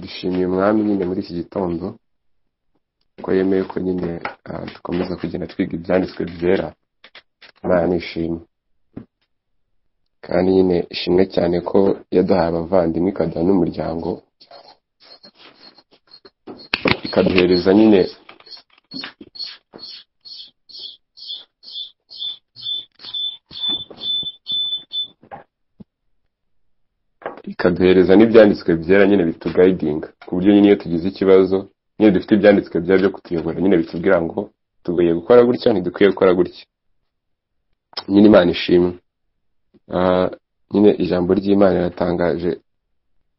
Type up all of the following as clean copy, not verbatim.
dushimiye umwami nyine muri iki gitondo ko yemeye ko nyine dukomeza kugenda twiga ibyanditswe byera. Imana nishimwe kandi nyine ishimwe cyane ko yaduhaye abavandimwe ikaduha n'umuryango, ikaduhereza nyine n'ibyanditswe byera nyine bitugayidinga ku buryo nyine iyo tugize ikibazo nyine dufite ibyanditswe byera byo kutuyobora nyine bitubwira ngo tugiye gukora gutya, ntidukwiye gukora gutya. Nyine Imana ishimwe. Nyine ijambo ry'Imana riratangaje,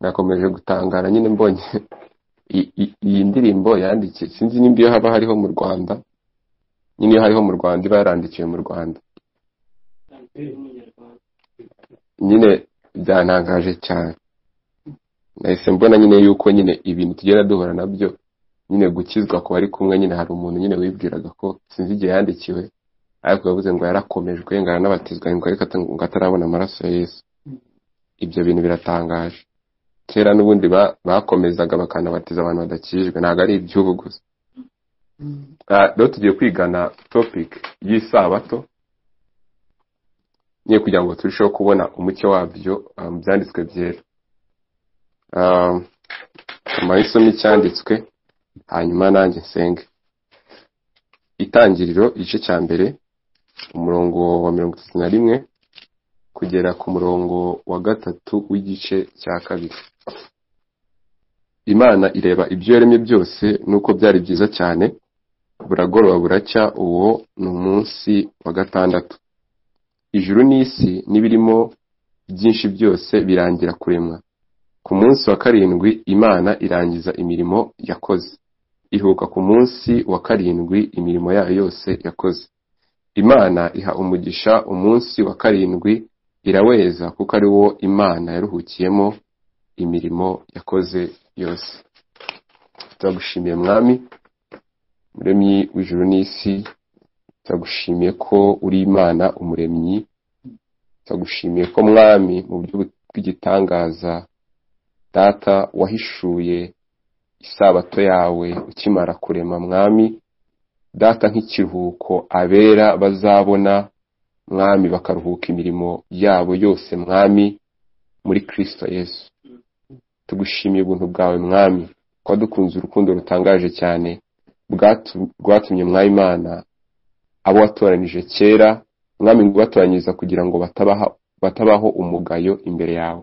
nakomeje gutangara nyine mbonye iyi ndirimbo yanditse, sinzi nimba iyo haba hariho mu Rwanda, nyine iyo hariho mu Rwanda iba yarandikiwe mu Rwanda. Nyine byantangaje cyane, nahise mbona nyine yuko nyine ibintu tugenda duhura nabyo nyine gukizwa ku bari kumwe. Nyine hari umuntu nyine wibwiraga ko sinzi igihe yandikiwe, ariko yavuze ngo yarakomejwe ngo aranabatizwa ngo atarabona amaraso ya Yesu. Ibyo bintu biratangaje. Kera n'ubundi bakomezaga bakanabatiza abantu badakijwe, ntabwo ari iby'ubu gusa. Rero tugiye kwigana topic y'isabato nyine kugira ngo turusheho kubona umucyo wabyo mu byanditswe byera. Amasomo icyanditswe hanyuma nanjye nsenge. Itangiriro igice cya mbere umurongo wa 31 kugera ku murongo wa 3 w'igice cya kabiri. Imana ireba ibyo yaremye byose nuko byari byiza cyane, buragoroba buracya, uwo ni umunsi wa 6. Ijuru n'isi n'ibirimo byinshi byose birangira kuremwa. Ku munsi wa 7 Imana irangiza imirimo yakoze, ihuka ku munsi wa 7 imirimo yayo yose yakoze. Imana iha umugisha umunsi wa 7 iraweza, kuko ari wo Imana yaruhukiyemo imirimo yakoze yose. Turagushimiye Mwami muremyi w'ijuru n'isi, turagushimiye ko uri Imana umuremyi, turagushimiye ko Mwami mu buryo bw'igitangaza Data wahishuye isabato yawe ukimara kurema. Mwami Data, nk'ikiruhuko abera bazabona Mwami bakaruhuka imirimo yabo yose Mwami muri Kristo Yesu. Tugushimiye ubuntu bwawe Mwami, ko dukunze urukundo rutangaje cyane rwatumye Imana abo watoranije kera Mwami ngo batoranyiriza kugira ngo batabaho umugayo imbere yawe.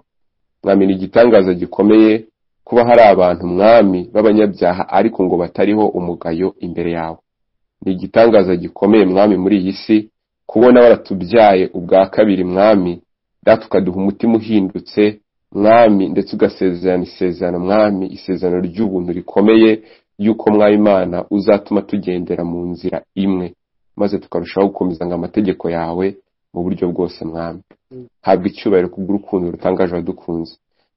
Mwami ni igitangaza gikomeye kuba hari abantu Mwami b'abanyabyaha ariko ngo batariho umugayo imbere yawe. Ni igitangaza gikomeye Mwami muri iyi si kubona waratubyaye ubwa kabiri Mwami, Data ukaduha umutima uhindutse Mwami, ndetse ugasezerana isezerano Mwami, isezerano ry'ubuntu rikomeye yuko Imana uzatuma tugendera mu nzira imwe, maze tukarushaho gukomeza amategeko yawe mu buryo bwose Mwami. Habwa icyubahiro kubw'urukundo rutangaje wadukunze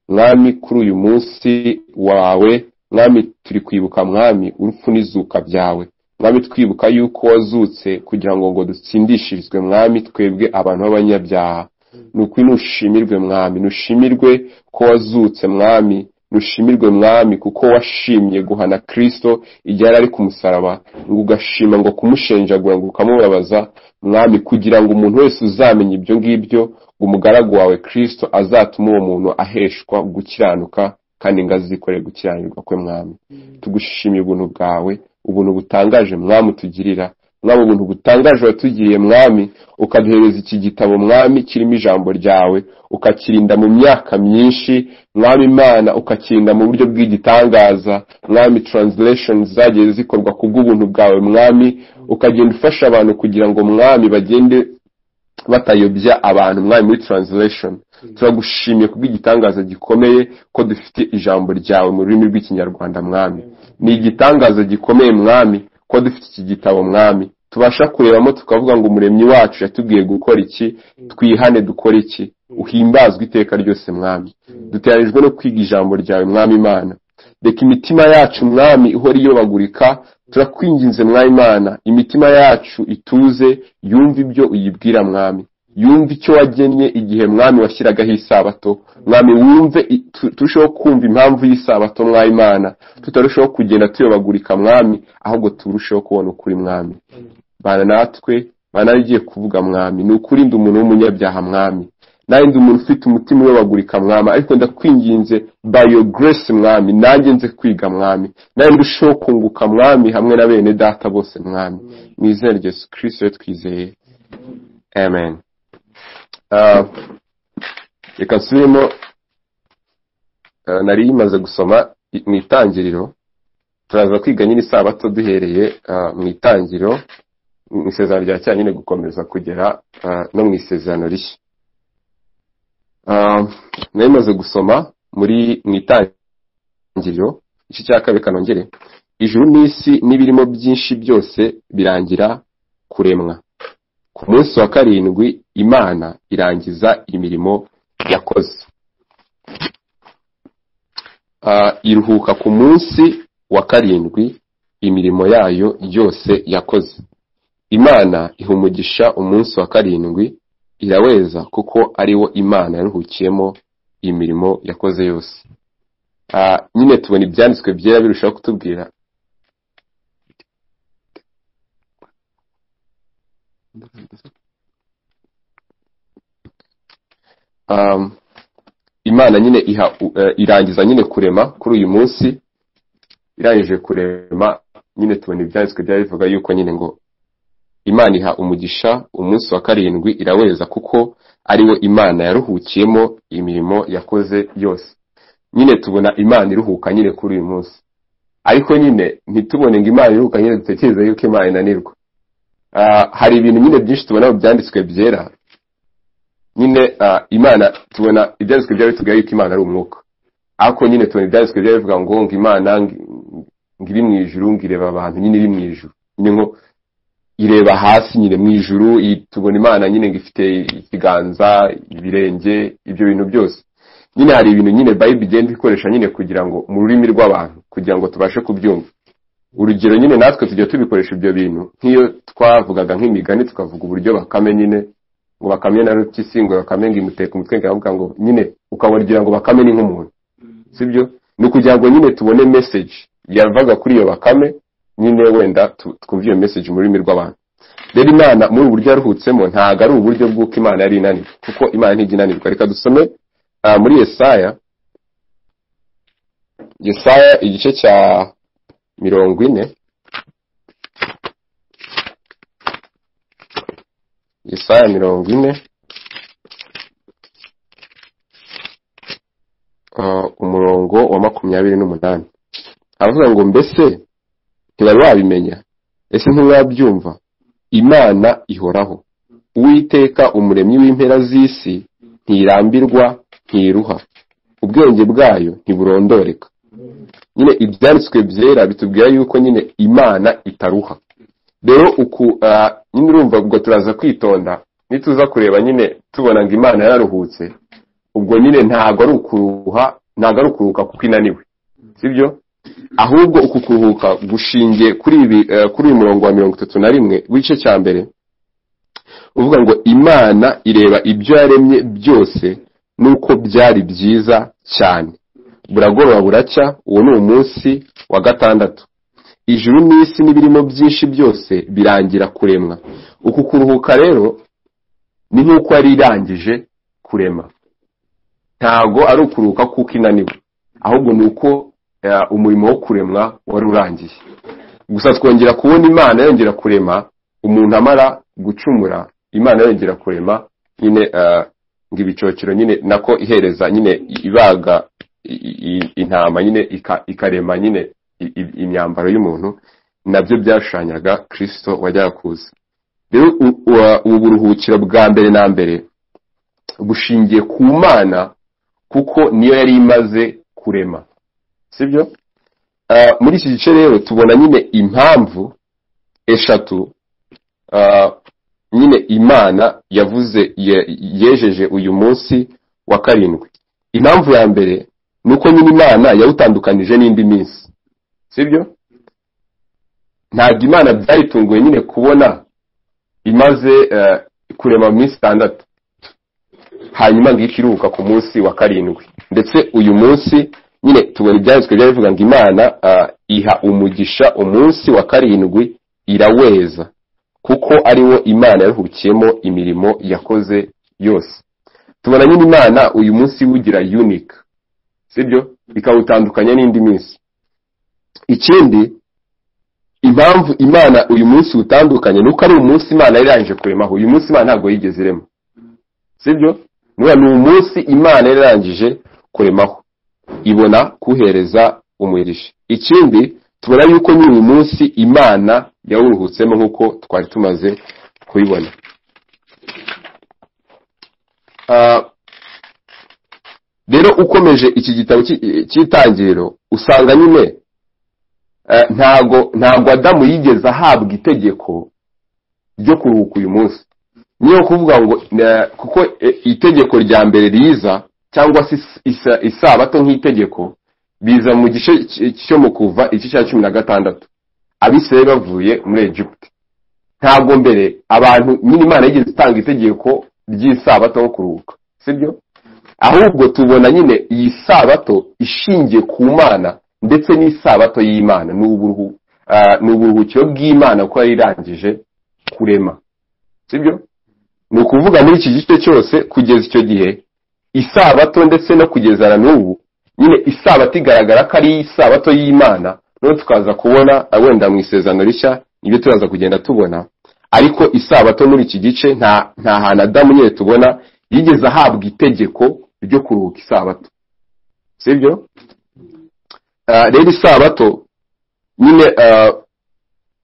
Mwami. Kuri uyu munsi wawe Mwami turi kwibuka Mwami urupfu n'izuka byawe Mwami, twibuka yuko wazutse kugira ngo dutsindishirizwe Mwami twebwe abantu b'abanyabyaha. Nuko nushimirwe Mwami, nushimirwe ko wazutse Mwami, nushimirwe Mwami kuko washimye guhana Kristo igihe ari ku musaraba, ngo ugashima ngo kumushenjagura ngo ukamubabaza Mwami, kugira ngo umuntu wese uzamenya ibyo ngibyo ngo umugaragu wawe Kristo azatuma uwo muntu aheshwa gukiranuka kandi ngo azikorere gukiranirwa kwe Mwami. Tugushimiye ubuntu bwawe, ubuntu butangaje Mwami utugirira Mwami, ubuntu butangaje watugiriye Mwami, ukaduhereza iki gitabo Mwami kirimo ijambo ryawe, ukakirinda mu myaka myinshi Mwami Imana, ukakirinda mu buryo bw'igitangaza Mwami. Translations zagiye zikorwa kubw'ubuntu bwawe Mwami, ukagenda ufasha abantu kugira ngo Mwami bagende batayobya abantu Mwami muri translation. Turagushimiye kubw'igitangaza gikomeye ko dufite ijambo ryawe mu rurimi rw'ikinyarwanda Mwami. Ni igitangaza gikomeye Mwami ko dufite iki gitabo Mwami, tubasha kurebamo tukavuga ngo umuremyi wacu yatubwiye gukora iki, twihane dukora iki. Uhimbazwe iteka ryose Mwami. Duteranijwe no kwiga ijambo ryawe Mwami Imana. Reka imitima yacu Mwami ihora iyobagurika, turakwinginze Mwami Imana, imitima yacu ituze yumva ibyo uyibwira Mwami. yumve icyo wagennye igihe mwami washyiragaho isabato. Mwami wumve turusheho kumva impamvu y'isabato mwayimana, tutarushaho kugenda tuyobagurika mwami, ahubwo turusheho kubona ukuri mwami. Bana natwe, bana rigiye kuvuga mwami, ni ukuri ndi umuntu w'umunyabyaha mwami, naye ndi umuntu ufite umutima uyobagurika mwami, ariko ndakwinginze by your grace mwami, nanjye nze kwiga mwami, naye ndusheho kunguka mwami hamwe na bene data bose mwami, mu izina rya Yesu Kristo twizeye, amen. Reka nsubiremo, nari imaze gusoma mu itangiriro, turaza kwiga nyine isabato duhereye mu itangiriro, mu isezerano rya kera nyine gukomeza kugera no mu isezerano rishya. Nari imaze gusoma mu itangiriro igice cya kabiri, kanongere, ijuru n'isi n'ibirimo byinshi byose birangira kuremwa. Ku munsi wa karindwi Imana irangiza imirimo yakoze. Iruhuka ku munsi wa karindwi imirimo yayo yose yakoze. Imana iha umugisha umunsi wa karindwi, iraweza kuko ariwo Imana yaruhukiyemo imirimo yakoze yose. Nyine tubona ibyanditswe byera birushaho kutubwira Imana nyine irangiza nyine kurema kuri uyu munsi. Irangije kurema nyine tubona ibyanditswe byari bivuga yuko nyine ngo Imana iha umugisha umunsi wa karindwi, iraweza kuko ariwo Imana yaruhukiyemo imirimo yakoze yose. Nyine tubona Imana iruhuka nyine kuri uyu munsi, ariko nyine ntitubone ngo Imana iruhuka nyine dutekereze yuko Imana inanirwa. Hari ibintu nyine byinshi tubona mu byanditswe byera. Nyine Imana tubona ibyanditswe byera bitubwira yuko Imana ari umwuka, ariko nyine tubona ibyanditswe byera bivuga ngo Imana ngiri mu ijuru, ngireba abantu, nyine iri mu ijuru, nyine ngo ireba hasi nyine mu ijuru. Tubona Imana nyine ngo ifite ikiganza, ibirenge, ibyo bintu byose. Nyine hari ibintu nyine Bible igenda ikoresha nyine kugira ngo mu rurimi rw'abantu, kugira ngo tubashe kubyumva. Urugero nyine natwe tujya tubikoresha ibyo bintu, nk'iyo twavugaga nk'imigani tukavuga uburyo Bakame nyine ngo Bakame na Rupyisi ngo Bakame ngo imuteka umutwe, ngavuga ngo nyine ukabagira ngo Bakame ni nk'umuntu, sibyo? Ni ukugira ngo nyine tubone message yavaga kuri iyo Bakame, nyine wenda twumva iyo message mu rurimi rw'abantu. Rero Imana muri uburyo yaruhutsemo ntago ari uburyo bw'uko Imana yari inanirwa, kuko Imana ntijya inanirwa. Reka dusome muri Yesaya igice cya 40. Yesaya 40 umurongo wa 28. Avuga ngo mbese ntibari wabimenya, ese ntiwabyumva? Imana ihoraho, Uwiteka umuremyi w'impera z'isi, ntirambirwa ntiruha, ubwenge bwayo ntiburondoreka. Nyine ibyanditswe byera bitubwira yuko nyine Imana itaruha. Rero nyine urumva ubwo turaza kwitonda, nituza kureba nyine tubona ngo Imana yararuhutse, ubwo nyine ntago ari ukuruha, ntago ari ukuruhuka kuko inaniwe, sibyo? Ahubwo uku kuruhuka gushingiye kuri uyu murongo wa 31 w'igice cya mbere, uvuga ngo Imana ireba ibyo yaremye byose nuko byari byiza cyane, buragoroba buracya, uwo ni umunsi wa gatandatu. Ijuru n'isi n'ibirimo byinshi byose birangira kuremwa. Uku kuruhuka rero ni nk'uko yari irangije kurema, ntago ari ukuruhuka kuko inaniwe, ahubwo ni uko umurimo wo kuremwa wari urangiye. Gusa twongera kubona Imana yongera kurema umuntu amara gucumura. Imana yongera kurema nyine ngo ibicocero nyine nako ihereza nyine ibaga intama nyine ikarema nyine imyambaro y'umuntu, nabyo byashushanyaga Kristo wajyaga kuza. Rero ubu buruhukiro bwa mbere na mbere bushingiye ku Mana, kuko niyo yari imaze kurema, sibyo? Muri iki gice rero tubona nyine impamvu eshatu nyine Imana yavuze yejeje uyu munsi wa karindwi. Impamvu ya mbere nuko nyine Imana yawutandukanije n'indi minsi, sibyo? Ntabwo Imana byayitunguye nyine kubona imaze kurema mu minsi 6 hanyuma ngo ikiruhuka ku munsi wa 7. Ndetse uyu munsi nyine tubona ibyanditswe byavuga ngo Imana iha umugisha umunsi wa 7 iraweza kuko ariwo Imana yaruhukiyemo imirimo yakoze yose. Tubona nyine Imana uyu munsi wugira unique, sibyo, ikawutandukanya n'indi minsi. Ikindi impamvu Imana uyu munsi utandukanye nuko ari umunsi Imana yarangije kuremaho. Uyu munsi Imana ntabwo yigeze irema, sibyo, ni umunsi Imana yarangije kuremaho ibona kuhereza umugisha. Ikindi tubona yuko nyine uyu munsi Imana yawuruhutsemo nkuko twari tumaze kubibona. Rero ukomeje iki gitabo cy'Itangiriro usanga nyine ntago Adamu yigeze ahabwa itegeko ryo kuruhuka uyu munsi. Niyo kuvuga ngo kuko itegeko rya mbere riza cyangwa se isabato nk'itegeko biza mu gice cyo mu Kuva igice cya 16 Abisirayeli bavuye muri Egypt. Ntabwo mbere abantu nyine Imana yigeze itanga itegeko ry'isabato nko kuruhuka, sibyo? Ahubwo tubona nyine iyi sabato ishingiye ku Mana ndetse n'isabato y'Imana n'uburuhukiro bw'Imana ko yarirangije kurema, sibyo? Ni ukuvuga muri iki gice cyose kugeza icyo gihe isabato ndetse no kugeza n'ubu nyine isabato igaragara ko ari isabato y'Imana. No tukaza kubona wenda mu Isezerano Rishya ibyo turaza kugenda tubona, ariko isabato muri iki gice nta hantu Adamu nyine tubona yigeze ahabwa itegeko ryo kuruhuka isabato, sibyo? Rero isabato nyine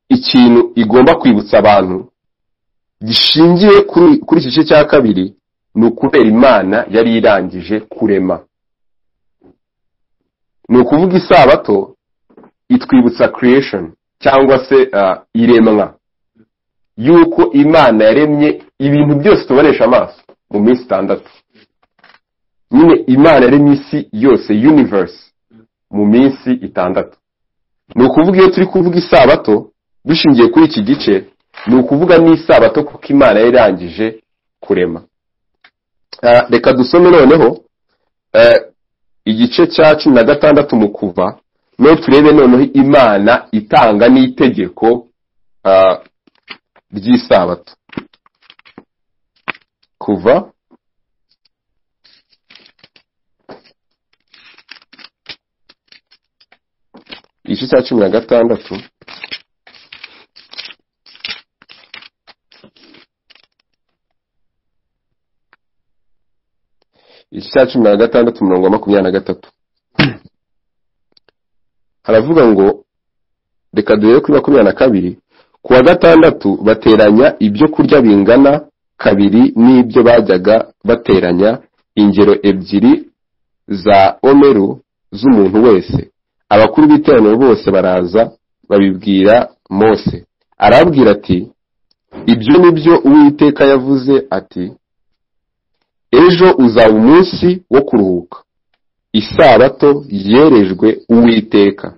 ikintu igomba kwibutsa abantu gishingiye kuri iki gice cya 2 ni ukubera Imana yari irangije kurema. Ni ukuvuga isabato itwibutsa creation cyangwa se iremwa, yuko Imana yaremye ibintu byose tubonesha amaso mu minsi 6. Nyine Imana yaremye isi yose, universe, mu minsi 6. Ni ukuvuga iyo turi kuvuga isabato dushingiye kuri iki gice ni ukuvuga n'isabato kuko Imana yarangije kurema. Reka dusome noneho igice cya 16 mu Kuva, no turebe noneho Imana itanga n'itegeko ry'isabato. Kuva igice cya 16 igice cya 16 umurongo wa 23 haravuga ngo, reka duhere kuri 22, ku wa 6 bateranya ibyo kurya bingana 2 n'ibyo bajyaga bateranya ingero 2 za omeru z'umuntu wese. Abakuru b'iteraniro bose baraza babibwira Mose. Arabwira ati, ibyo nibyo Uwiteka yavuze ati, ejo uzaba umunsi wo kuruhuka, isabato yerejwe Uwiteka.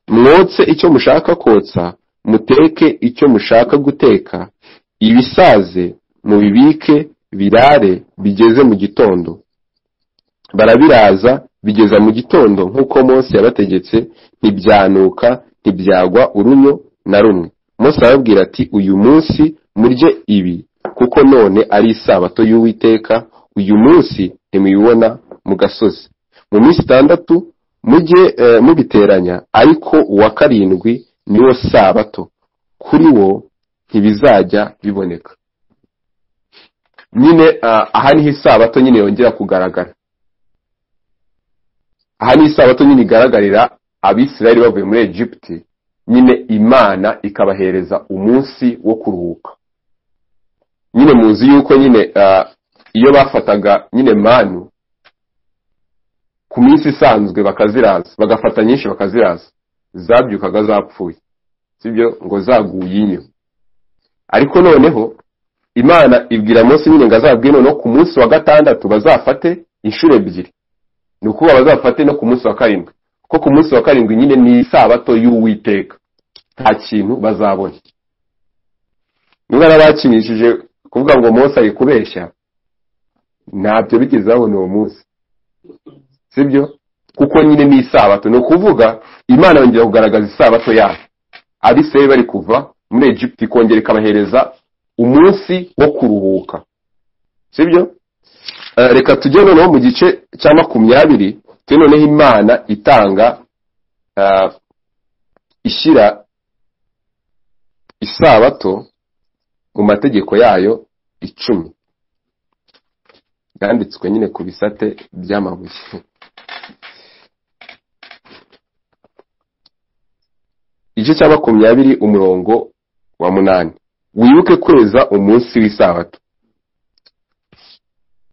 Mwotse icyo mushaka kotsa, muteke icyo mushaka guteka, ibisaze mubibike birare bigeze mu gitondo. Barabiraza bigeza mu gitondo nk'uko Mose yabategetse, ntibyanuka ntibyagwa urunyo na rumwe. Mose arababwira ati, uyu munsi murye ibi kuko none ari isabato y'Uwiteka, uyu munsi ntimuyibona mu gasozi. Mu minsi 6 mujye mubiteranya, ariko uwa 7 niwo sabato, kuri wo ntibizajya biboneka. Nyine aha niho isabato nyine yongera kugaragara. Aha ni isabato nyine igaragarira Abisirayeli bavuye muri Egypt, nyine Imana ikabahereza umunsi wo kuruhuka. Nyine muzi yuko nyine iyo bafataga nyine manu ku minsi isanzwe bakaziraza, bagafata nyinshi bakaziraza, zabyukaga zapfuye, sibyo, ngo zaguye inyo. Ariko noneho Imana ibwira Mose nyine ngo azabwire no ku munsi wa 6 bazafate inshuro 2. Ni ukuba bazafate no ku munsi wa 7, kuko ku munsi wa 7 nyine ni isabato y'Uwiteka, nta kintu bazabona. Nubwo bakinishije kuvuga ngo Mose ari kubeshya ntabyo bigeze babona uwo munsi, sibyo? Kuko nyine ni isabato, no kuvuga Imana yongera kugaragaza isabato yayo. Abisirayeli bari kuva muri Egypt kongera ikabahereza umunsi wo kuruhuka, sibyo? Reka tujye noneho mu gice cya 20, tujye noneho Imana itanga ishyira isabato mu mategeko yayo 10 yanditswe nyine ku bisate by'amabuye. Igice cya 20 umurongo wa 8, wibuke kweza umunsi w'isabato.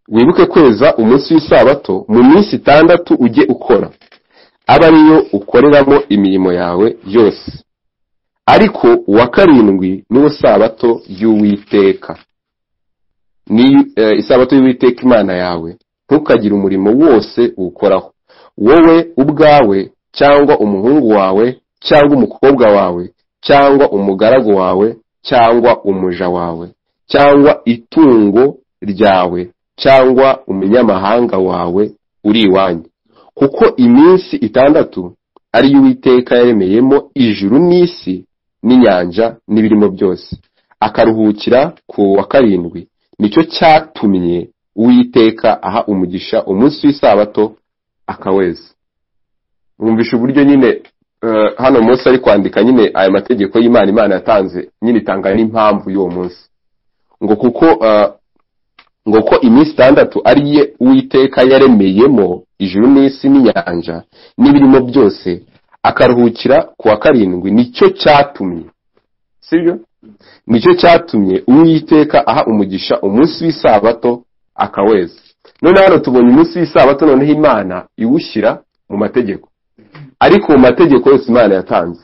Wibuke kweza umunsi w'isabato, mu minsi 6 ujye ukora, aba ariyo ukoreramo imirimo yawe yose. Ariko uwa 7 niwo sabato y'Uwiteka, ni isabato y'Uwiteka Imana yawe. Ntukagire umurimo wose ukoraho, wowe ubwawe cyangwa umuhungu wawe cyangwa umukobwa wawe cyangwa umugaragu wawe cyangwa umuja wawe cyangwa itungo ryawe cyangwa umunyamahanga wawe uri iwanyu. Kuko iminsi 6 ari y'Uwiteka yaremeyemo ijuru n'isi n'inyanja n'ibirimo byose, akaruhukira ku wa 7. Nicyo cyatumye Uwiteka aha umugisha umunsi w'isabato akaweza. Mwumvisha uburyo nyine hano Mose ari kwandika nyine aya mategeko y'Imana Imana yatanze, nyine itanga n'impamvu y'uwo munsi, ngo ko iminsi 6 ari ye Uwiteka yaremeyemo ijuru n'isi n'inyanja n'ibirimo byose, akaruhukira ku wa 7. Nicyo cyatumye, sibyo? Nicyo cyatumye Uwiteka aha umugisha umunsi w'isabato akaweza. None hano tubonye umunsi w'isabato noneho Imana iwushyira mu mategeko, ariko mu mategeko yose Imana yatanze,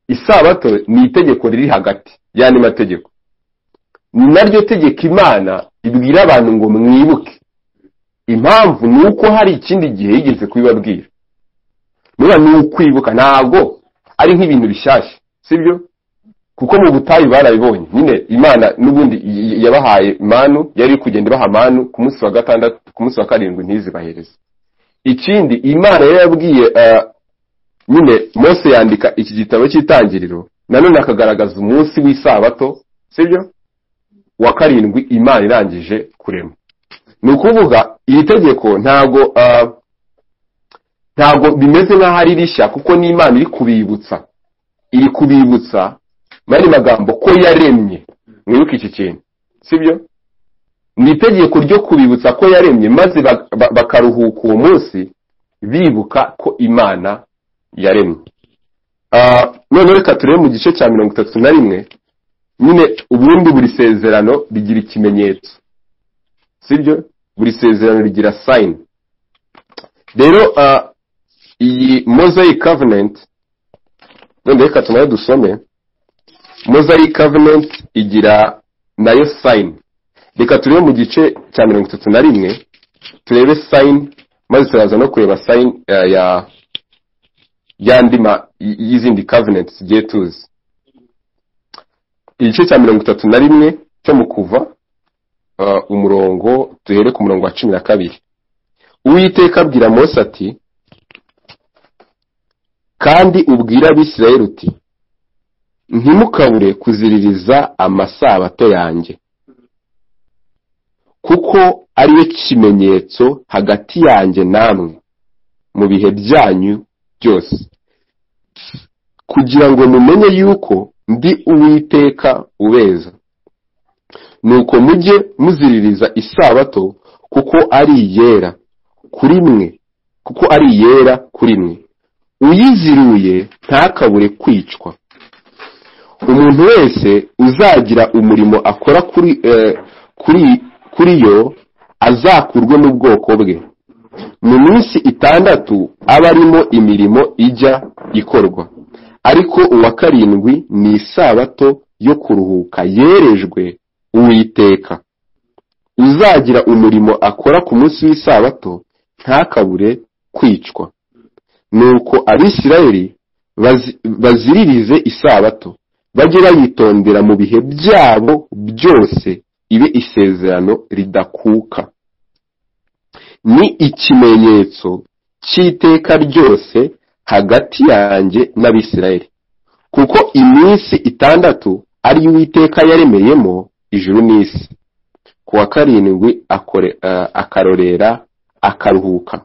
isabato ni itegeko riri hagati y'andi mategeko. Ni naryo tegeko Imana ibwira abantu ngo mwibuke. Impamvu ni uko hari ikindi gihe yigeze kubibabwira. Niba ni ukwibuka, ntabwo ari nk'ibintu bishyashya, sibyo? Kuko mu butayu barabibonye nyine Imana n'ubundi yabahaye manu, yari kugenda ibaha manu ku munsi wa 6, ku munsi wa 7 ntizibahereze. Ikindi Imana yabwiye nyine Mose yandika iki gitabo cy'Itangiriro, nanone akagaragaza umunsi w'isabato, sibyo? Wa 7 Imana irangije kurema. Ni ukuvuga iri tegeko ntago bimeze nk'aho ari rishya, kuko ni Imana iri kubibutsa mari magambo ko yaremye. Mwibuke iki kintu, sibyo? Ni itegeko ryo kubibutsa ko yaremye, maze bakaruhuka uwo munsi bibuka ko Imana yaremye. None reka turebe mu gice cya 31, nyine ubundi buri sezerano rigira ikimenyetso, sibyo? Buri sezerano rigira sign. Rero iyi Mosaic Covenant, none reka tumaye dusome. Mosaic Covenant igira nayo sign. Reka turebe mu gice cya 31 turebe sign, maze turaza no kureba sign yandima y'izindi covenants zigiye tuzi. Igice cya 31 cyo mu Kuva, umurongo duhere ku murongo wa 12. Uwiteka abwira Mose ati, kandi ubwira Abisirayeli uti, ntimukabure kuziririza amasabato yanjye, kuko ariyo kimenyetso hagati yanjye namwe mu bihe byanyu byose, kugira ngo mumenye yuko ndi Uwiteka ubeza. Nuko mujye muziririza isabato, kuko ari yera kuri mwe, uyiziruye ntakabure kwicwa. Umuntu wese uzagira umurimo akora kuri yo azakurwe mu bwoko bwe. Mu minsi 6 aba arimo imirimo ijya ikorwa, ariko uwa 7 ni isabato yo kuruhuka yerejwe Uwiteka. Uzagira umurimo akora ku munsi w'isabato ntakabure kwicwa. Nuko Abisirayeli baziririze isabato, bajye bayitondera mu bihe byabo byose, ibe isezerano ridakuka. Ni ikimenyetso cy'iteka ryose hagati yanjye n'Abisirayeli, kuko iminsi 6 ari Uwiteka yaremeyemo ijuru n'isi, ku wa karindwi akarorera akaruhuka.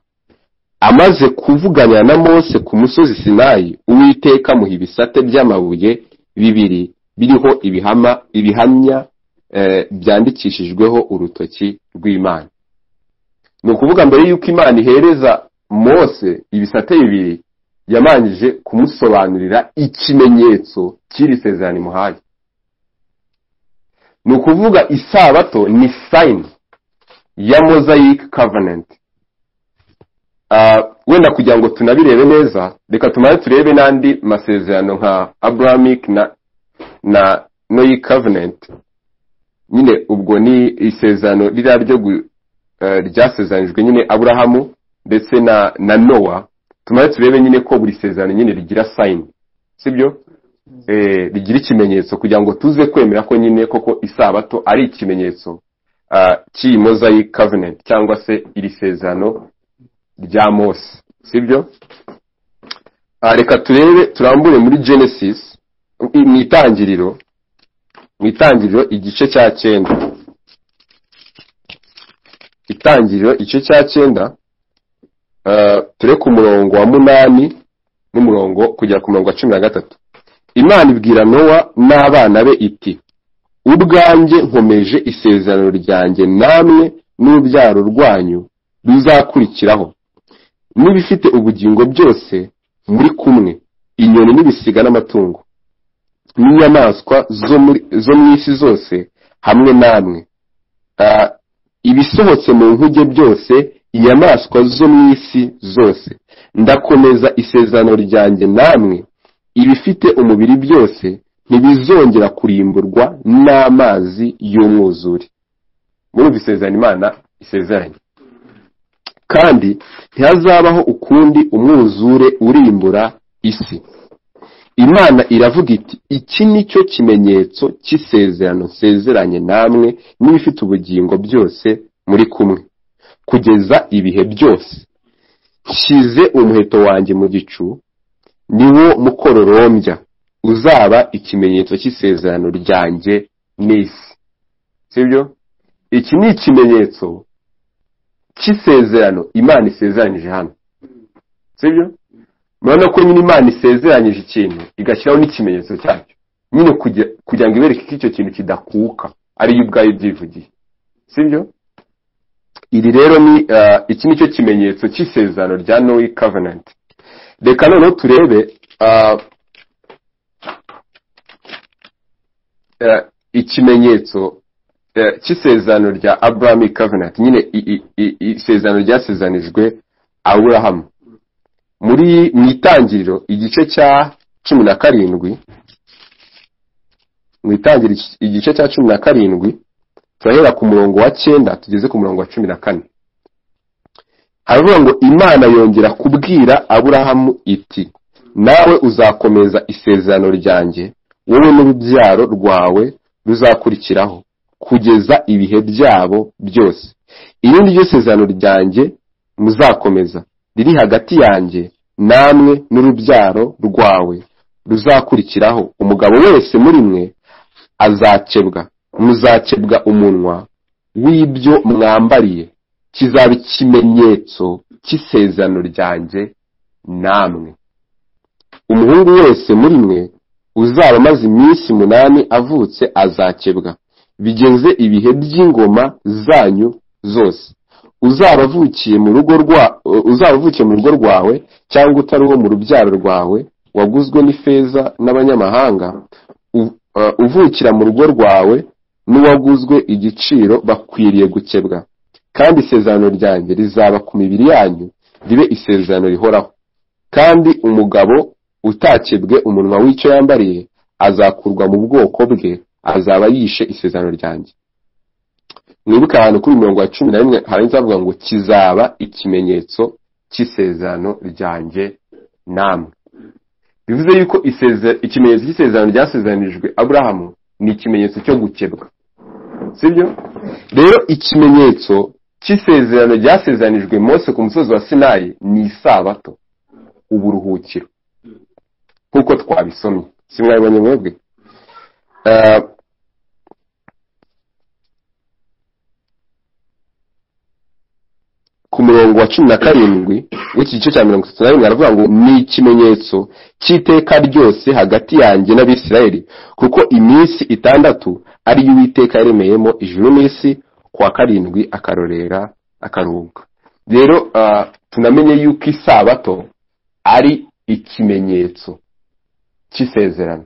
Amaze kuvugana na Mose ku musozi Sinayi, Uwiteka muha ibisate by'amabuye 2 biriho ibihamya byandikishijweho urutoki rw'Imana. Ni ukuvuga mbere yuko Imana ihereza Mose ibisate 2, yamanjije kumusobanurira ikimenyetso cy'iri sezerano imuhaye. Ni ukuvuga isabato ni sign ya Mosaic covenant. Wenda kugira ngo tunabirebe neza, reka tumare turebe n'andi masezerano nka Abrahamic na Noah covenant. Nyine ubwo ni isezerano ryo ryasezeranyijwe nyine Aburahamu ndetse na Noah. Tumare turebe nyine ko buri sezerano nyine rigira sign, sibyo? Rigira ikimenyetso kugira ngo tuze kwemera ko nyine koko isabato ari ikimenyetso cy'i Mosaic covenant cyangwa se iri sezerano rya Mose, sibyo? Reka turambure muri Genesis mu itangiriro igice cya 9. Itangiriro igice cya 9, ture ku murongo wa 8 n'umurongo kugera ku murongo wa 13. Imana ibwira Nowa n'abana be iti, ubwanjye nkomeje isezerano ryanjye namwe n'urubyaro rwanyu ruzakurikiraho, n'ibifite ubugingo byose muri kumwe, inyoni n'ibisiga n'amatungo, n'inyamaswa zo mu isi zose hamwe namwe, ibisohotse mu nkuge byose, inyamaswa zo mu isi zose. Ndakomeza isezerano ryanjye namwe, ibifite umubiri byose ntibizongera kurimburwa n'amazi y'umwuzure. Muri isezerano Imana isezeranye. Kandi ntihazabaho ukundi umwuzure urimbura isi. Imana iravuga iti, iki nicyo kimenyetso cy'isezerano nsezeranye namwe n'ibifite ubugingo byose muri kumwe, kugeza ibihe byose. Nshyize umuheto wanjye mu gicu, niwo mukororombya uzaba ikimenyetso cy'isezerano ryanjye n'isi. Sibyo? Iki ni ikimenyetso cy'isezerano Imana isezeranyije hano. Sibyo? Murabona ko nyine Imana isezeranyije ikintu igashyiraho n'ikimenyetso cyacyo, nyine kugira ngo ibereke ko icyo kintu kidakuka, ari yo ubwayo byivugiye. Sibyo? Iri rero ni iki nicyo kimenyetso cy'isezerano rya Noah covenant. Reka noneho turebe ikimenyetso cy'isezerano rya Abrahamic covenant, nyine isezerano ryasezanijwe Aburahamu. Mu itangiriro igice cya 17, mu itangiriro igice cya 17, turahera ku murongo wa 9 tugeze ku murongo wa 14. Haravuga ngo Imana yongera kubwira Aburahamu iti, nawe uzakomeza isezerano ryanjye, wowe n'urubyaro rwawe ruzakurikiraho, kugeza ibihe byabo byose. Iri ni ryo sezerano ryanjye muzakomeza, riri hagati yanjye namwe n'urubyaro rwawe ruzakurikiraho. Umugabo wese muri mwe azakebwa, muzakebwa umunwa w'ibyo mwambariye, kizaba ikimenyetso cy'isezerano ryanjye namwe. Umuhungu wese muri mwe uzaba amaze iminsi 8 avutse azakebwa, bigeze ibihe by'ingoma zanyu zose. Uzaba avukiye mu rugo rwawe cyangwa utari uwo mu rubyaro rwawe, waguzwe n'ifeza n'abanyamahanga, uvukira mu rugo rwawe n'uwaguzwe igiciro, bakwiriye gukebwa. Kandi isezerano ryanjye rizaba ku mibiri yanyu, ribe isezerano rihoraho. Kandi umugabo utakebwe umunwa w'icyo yambariye azakurwa mu bwoko bwe, azaba yishe isezerano ryanjye. Mwibuka ahantu kuri mirongo ya 11 harangiza avuga ngo kizaba ikimenyetso cy'isezerano ryanjye namwe. bivuze yuko ikimenyetso cy'isezerano ryasezeranijwe Aburahamu ni ikimenyetso cyo gukebwa, sibyo? Rero ikimenyetso cy'isezerano ryasezeranijwe Mose ku musozi wa Sinayi ni isabato, uburuhukiro, nk'uko twabisomye. Si mwabibonye mwebwe? Ku murongo wa 17 w'iki gice cya 31 aravuga ngo ni ikimenyetso cy'iteka ryose hagati yanjye n'Abisirayeli, kuko iminsi 6 ari y'Uwiteka yaremeyemo ijuru n'isi, kwa 7 akarorera akaruhuka. Rero tunamenye yuko isabato ari ikimenyetso cy'isezerano,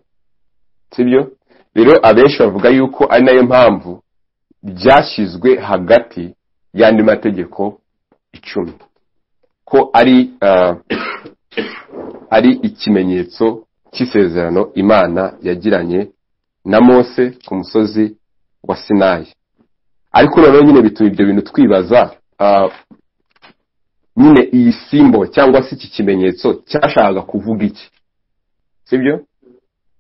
sibyo? Rero abenshi bavuga yuko ari nayo mpamvu byashyizwe hagati y'andi mategeko 10, ko ari ikimenyetso cy'isezerano Imana yagiranye na Mose ku musozi wa Sinayi. Ariko rero nyine bituma ibyo bintu twibaza, nyine iyi simbo cyangwa se iki kimenyetso cyashakaga kuvuga iki, sibyo?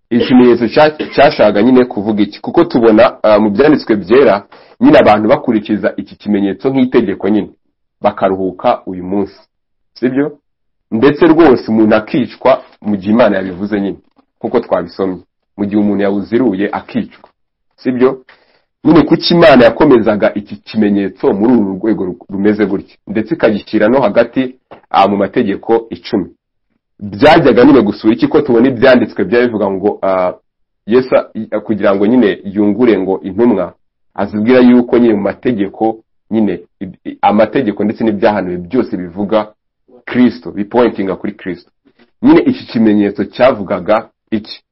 Ikimenyetso cyashakaga nyine kuvuga iki? Kuko tubona mu byanditswe byera nyine abantu bakurikiza iki kimenyetso nk'itegeko nyine bakaruhuka uyu munsi, sibyo? Ndetse rwose umuntu akicwa mu gihe Imana yabivuze nyine, kuko twabisomye, mu gihe umuntu yawuziruye akicwa, sibyo? Nyine kuki Imana yakomezaga iki kimenyetso muri uru rwego rumeze gutya, ndetse ikagishyira no hagati mu mategeko 10? Byajyaga nyine gusura iki? Ko tubona ibyanditswe byabivuga ngo Yesu kugira ngo nyine yungure ngo intumwa azibwira yuko nyine mu mategeko nyine amategeko ndetse n'ibyahanuwe byose bivuga Kristo, bipointinga kuri Kristo. Nyine iki kimenyetso cyavugaga iki?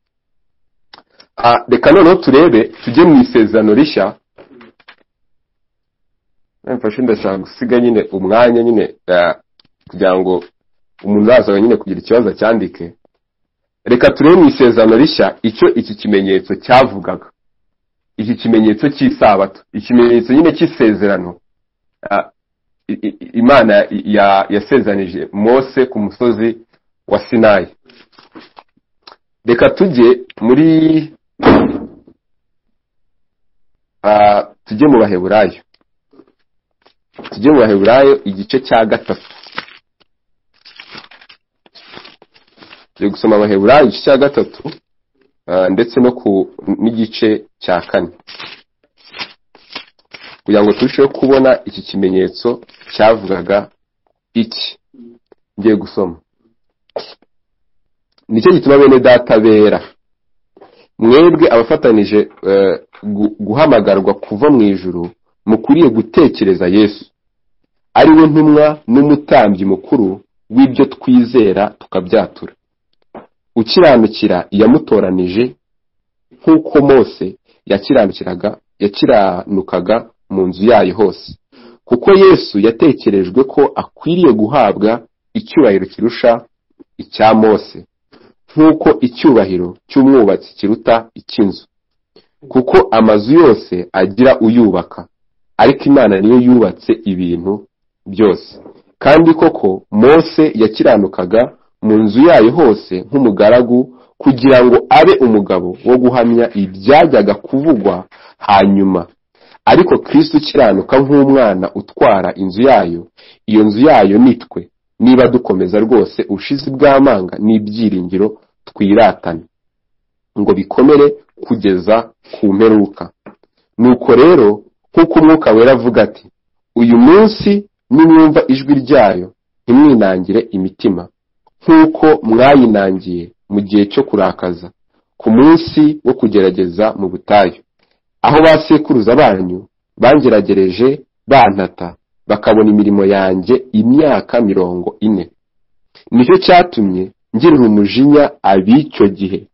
Reka noneho turebe, tujye mu isezerano rishya. Mfashe ndashaka gusiga nyine umwanya nyine kugira ngo umuntu azaza nyine kugira ikibazo cyandike. Reka turebe mu isezerano rishya icyo iki kimenyetso cyavugaga, iki kimenyetso cy'isabato, ikimenyetso nyine cy'isezerano Imana yasezeranije Mose ku musozi wa Sinayi. Reka tujye muri tujye mu Baheburayo. Tujye mu Baheburayo igice cya 3. Tujye gusoma Baheburayo igice cya 3 ndetse no n'igice cya 4 kugira ngo turusheho kubona iki kimenyetso cyavugaga iki. Ngiye gusoma. Nicyo gituma bene data bera, mwebwe abafatanije guhamagarwa kuva mu ijuru, mukwiriye gutekereza Yesu ari we ntumwa n'umutambyi mukuru w'ibyo twizera tukabyatura, ukiranukira yamutoranije nk'uko Mose yakiranukaga mu nzu yayo hose, kuko Yesu yatekerejwe ko akwiriye guhabwa icyubahiro kirusha icya Mose, nk'uko icyubahiro cy'umwubatsi kiruta icy'inzu. Kuko amazu yose agira uyubaka, ariko Imana niyo yubatse ibintu byose. Kandi koko Mose yakiranukaga mu nzu yayo hose nk'umugaragu, kugira ngo abe umugabo wo guhamya ibyajyaga kuvugwa hanyuma. Ariko Kristo ukiranuka nk'umwana utwara inzu yayo, iyo nzu yayo nitwe, niba dukomeza rwose ubushizi bw'amanga n'ibyiringiro twiratana, ngo bikomere kugeza ku mperuka. Nuko rero nk'uko Umwuka Wera avuga ati, uyu munsi nimwumva ijwi ryayo ntimwinangire imitima, nk'uko mwayinangiye mu gihe cyo kurakaza, ku munsi wo kugerageza mu butayu, aho basekuruza banyu bangeragereje bantata, bakabona imirimo yanjye imyaka 40. Nicyo cyatumye ngirira umujinya ab'icyo gihe,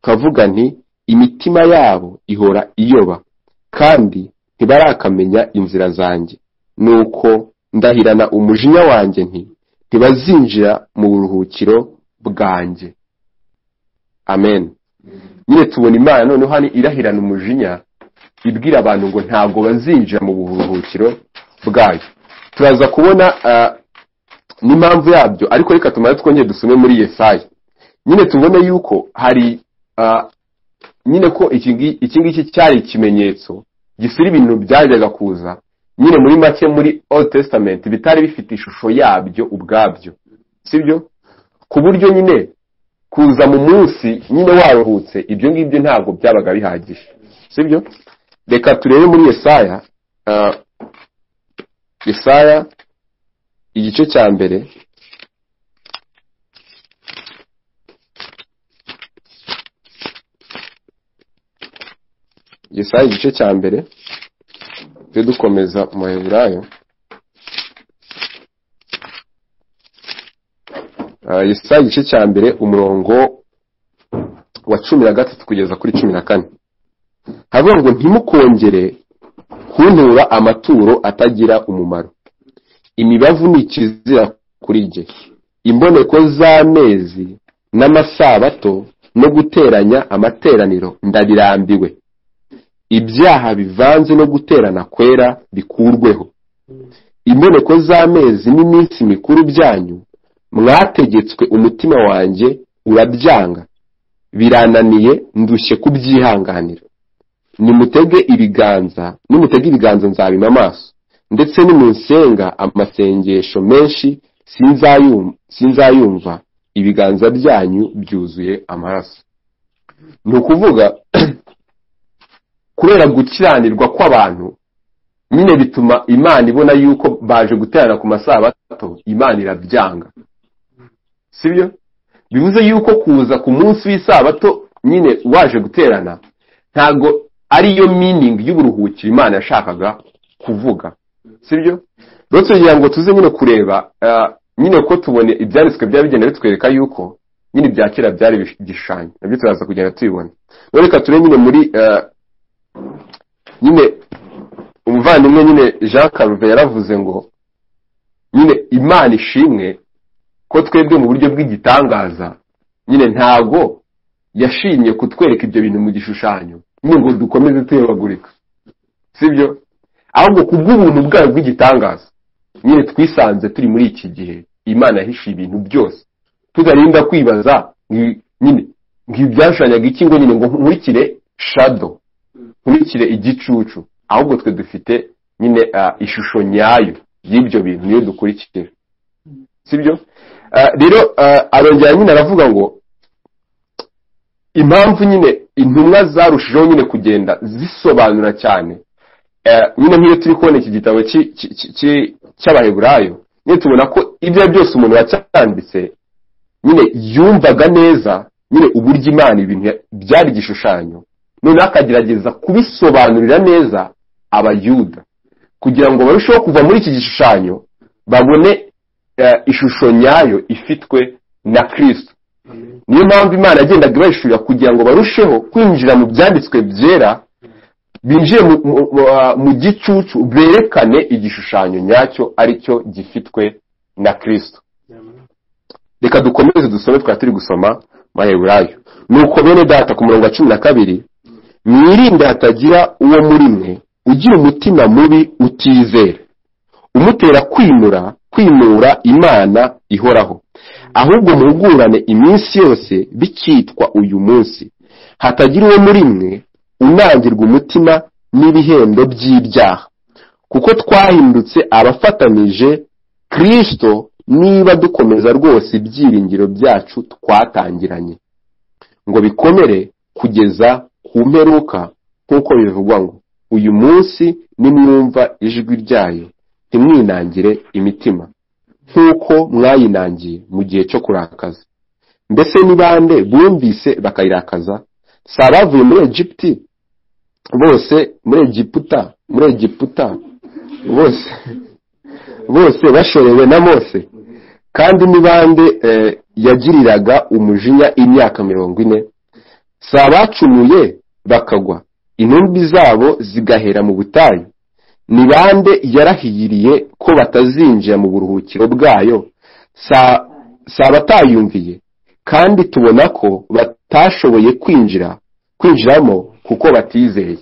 kavuga nti imitima yabo ihora iyoba, kandi ntibarakamenya inzira zanjye. Nuko ndahirana umujinya wanjye nti ntibazinjira mu buruhukiro bwanjye. Amen. Nyine tubona Imana noneho hano irahirana umujinya, ibwira abantu ngo ntabwo bazinjira mu buruhukiro bwayo. Turaza kubona n'impamvu yabyo, ariko reka tumaze twongeye dusome muri Yesaya. nyine tubone yuko hari nyine ko iki ngiki cyari ikimenyetso gisura ibintu byajyaga kuza nyine muri make muri Old Testament bitari bifite ishusho yabyo ubwabyo, sibyo? Ku buryo nyine kuza mu munsi nyine waruhutse ibyo ngibyo ntabwo byabaga bihagije, sibyo? Reka turebe muri Yesaya igice cya mbere, Yesaya igice cya mbere, tujye dukomeza mu Baheburayo. Yesaya igice cya mbere umurongo wa 13 kugeza kuri 14. Havuga ngo ntimukongere kuntura amaturo atagira umumaro, imibavu ni ikizira kuri jye, imboneko z'amezi n'amasabato no guteranya amateraniro ndabirambiwe. Ibyaha bivanze no guterana kwera bikurweho. Imboneko z'amezi n'iminsi mikuru byanyu mwategetswe umutima wanjye urabyanga, birananiye ndushye kubyihanganira. Nimutege ibiganza nzabima amaso, ndetse nimunsenga amasengesho menshi sinzayumva, ibiganza byanyu byuzuye amaraso. Ni ukuvuga kubera gukiranirwa kw'abantu nyine bituma Imana ibona yuko baje guterana ku masabato, Imana irabyanga, sibyo? Bivuze yuko kuza ku munsi w'isabato nyine waje guterana ntago ariyo meaning y'uburuhukiro Imana yashakaga kuvuga, sibyo? Rero tugira ngo tuze nyine kureba nyine ko tubone ibyanditswe byabigenda bitwereka yuko nyine ibya kera byari igishushanyo, nabyo turaza kugenda tubibona. Reka turebe nyine muri nyine umuvandimwe nyine Jean Calvin yaravuze ngo nyine Imana ishimwe ko twebwe mu buryo bw'igitangaza nyine ntago yashimye kutwereka ibyo bintu mu gishushanyo nyine ngo dukomeze tuyobagurika, sibyo? Ahubwo kubw'ubuntu bwayo bw'igitangaza nyine twisanze turi muri iki gihe Imana yahishiye ibintu byose, tuzarinda kwibaza nyine nk'ibyashushanyaga iki ngo nyine ngo nkurikire shadow, nkurikire igicucu, ahubwo twe dufite nyine ishusho nyayo y'ibyo bintu niyo dukurikira, sibyo? Rero arongera nyine aravuga ngo impamvu nyine intumwa zarushijeho nyine kugenda zisobanura cyane nyine nk'iyo turi kubona iki gitabo cy'Abaheburayo nyine tubona ko ibyo byose umuntu wacyanditse nyine yumvaga neza nyine uburyo Imana ibintu byari igishushanyo, none akagerageza kubisobanurira neza abayuda kugira ngo barusheho kuva muri iki gishushanyo babone ishusho nyayo ifitwe na Kristo. Niyo mpamvu Imana yagendaga ibahishurira kugira ngo barusheho kwinjira mu byanditswe byera, binjiye mu gicucu, berekane igishushanyo nyacyo aricyo gifitwe na Kristo. Reka dukomeze dusome, twari turi gusoma Baheburayo. Nuko bene data ku murongo wa 12, mwirinde hatagira uwo muri mwe ugira umutima mubi utizera, umutera kwimura Imana ihoraho, ahubwo muhugurane iminsi yose bikitwa uyu munsi, hatagira uwo muri mwe unangirwa umutima n'ibihendo by'ibyaha, kuko twahindutse abafatanije Kristo niba dukomeza rwose ibyiringiro byacu twatangiranye, ngo bikomere kugeza ku mperuka, nk'uko bivugwa ngo uyu munsi nimwumva ijwi ryayo ntimwinangire imitima nk'uko mwayinangiye mu gihe cyo kurakaza. Mbese ni bande bumvise bakayirakaza? Si abavuye muri Egiputa bose, muri Egiputa bose bashorewe na Mose? Kandi ni bande yagiriraga umujinya imyaka 40? Si abacumuye bakagwa, intumbi zabo zigahera mu butayu? Ni bande yarahiriye ko batazinjira mu buruhukiro bwayo? Si abatayumviye? Kandi tubona ko batashoboye kwinjiramo kuko batizeye.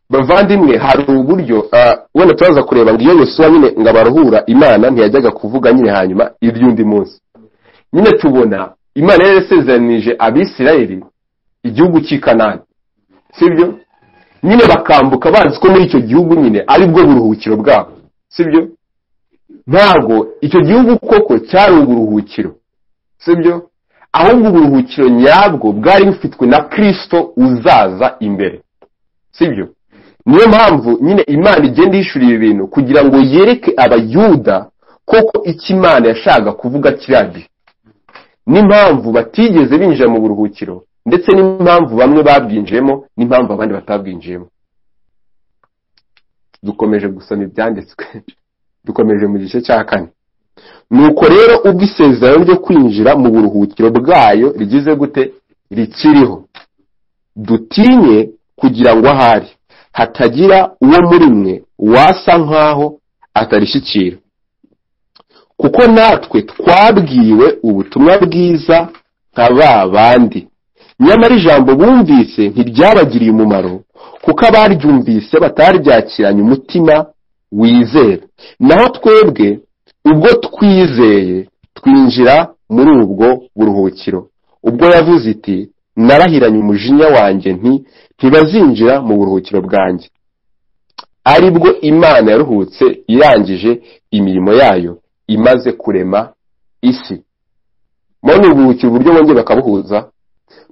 Bavandimwe, hari uburyo wenda turaza kureba ngo iyo Yosuwa nyine ngo abaruhura, Imana ntiyajyaga kuvuga nyine hanyuma iby'undi munsi, nyine tubona Imana yari yasezeranije Abisirayeli igihugu cy'i Kanani, sibyo? Nyine bakambuka bazi ko muri icyo gihugu nyine ari bwo buruhukiro bwabo, sibyo? Ntabwo icyo gihugu koko cyari uburuhukiro, sibyo? Ahubwo uburuhukiro nyabwo bwari bufitwe na Kristo uzaza imbere, sibyo? Niyo mpamvu nyine Imana igenda yishura ibi bintu kugira ngo yereke abayuda koko icyo Imana yashaka kuvuga kiriya, n'impamvu batigeze binjira mu buruhukiro, ndetse n'impamvu bamwe babwinjiyemo n'impamvu abandi batabwinjiyemo. Dukomeje gusoma ibyanditswe, dukomeje mu gice cya 4. Nuko rero ubwo isezerano ryo kwinjira mu buruhukiro bwayo rigize gute rikiriho, dutinye kugira ngo ahari hatagira uwo muri mwe wasa nkaho atarishyikira, kuko natwe twabwiwe ubutumwa bwiza nka ba bandi, nyamara ijambo bumvise ntiryabagiriye umumaro, kuko abaryumvise bataryakiranye umutima wizera. Naho twebwe ubwo twizeye twinjira muri ubwo buruhukiro, ubwo yavuze iti narahiranye umujinya wanjye ntibazinjira mu buruhukiro bwanjye, ari bwo Imana yaruhutse irangije imirimo yayo imaze kurema isi. Mone uburuhukiro uburyo bongeye bakabuhuza,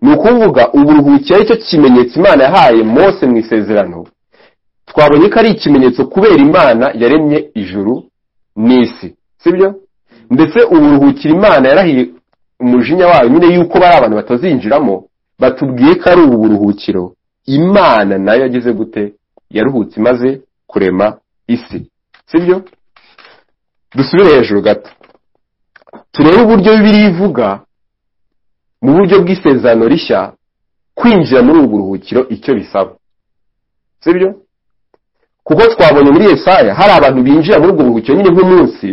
ni ukuvuga uburuhukiro ari cyo kimenyetso Imana yahaye Mose mu isezerano. Twabonye ko ari ikimenyetso kubera Imana yaremye ijuru n'isi, sibyo? Ndetse uburuhukiro Imana yarahiye umujinya wayo nyine yuko bari abantu batazinjiramo, batubwiye ko ari ubu buruhukiro Imana nayo yagize gute yaruhutse imaze kurema isi, sibyo? Dusubire hejuru gato turebe uburyo Bibiliya ivuga mu buryo bw'isezerano rishya kwinjira muri ubu buruhukiro icyo bisaba, sibyo? Kuko twabonye muri Yesaya hari abantu binjira muri ubwo buruhukiro nyine nk'umunsi,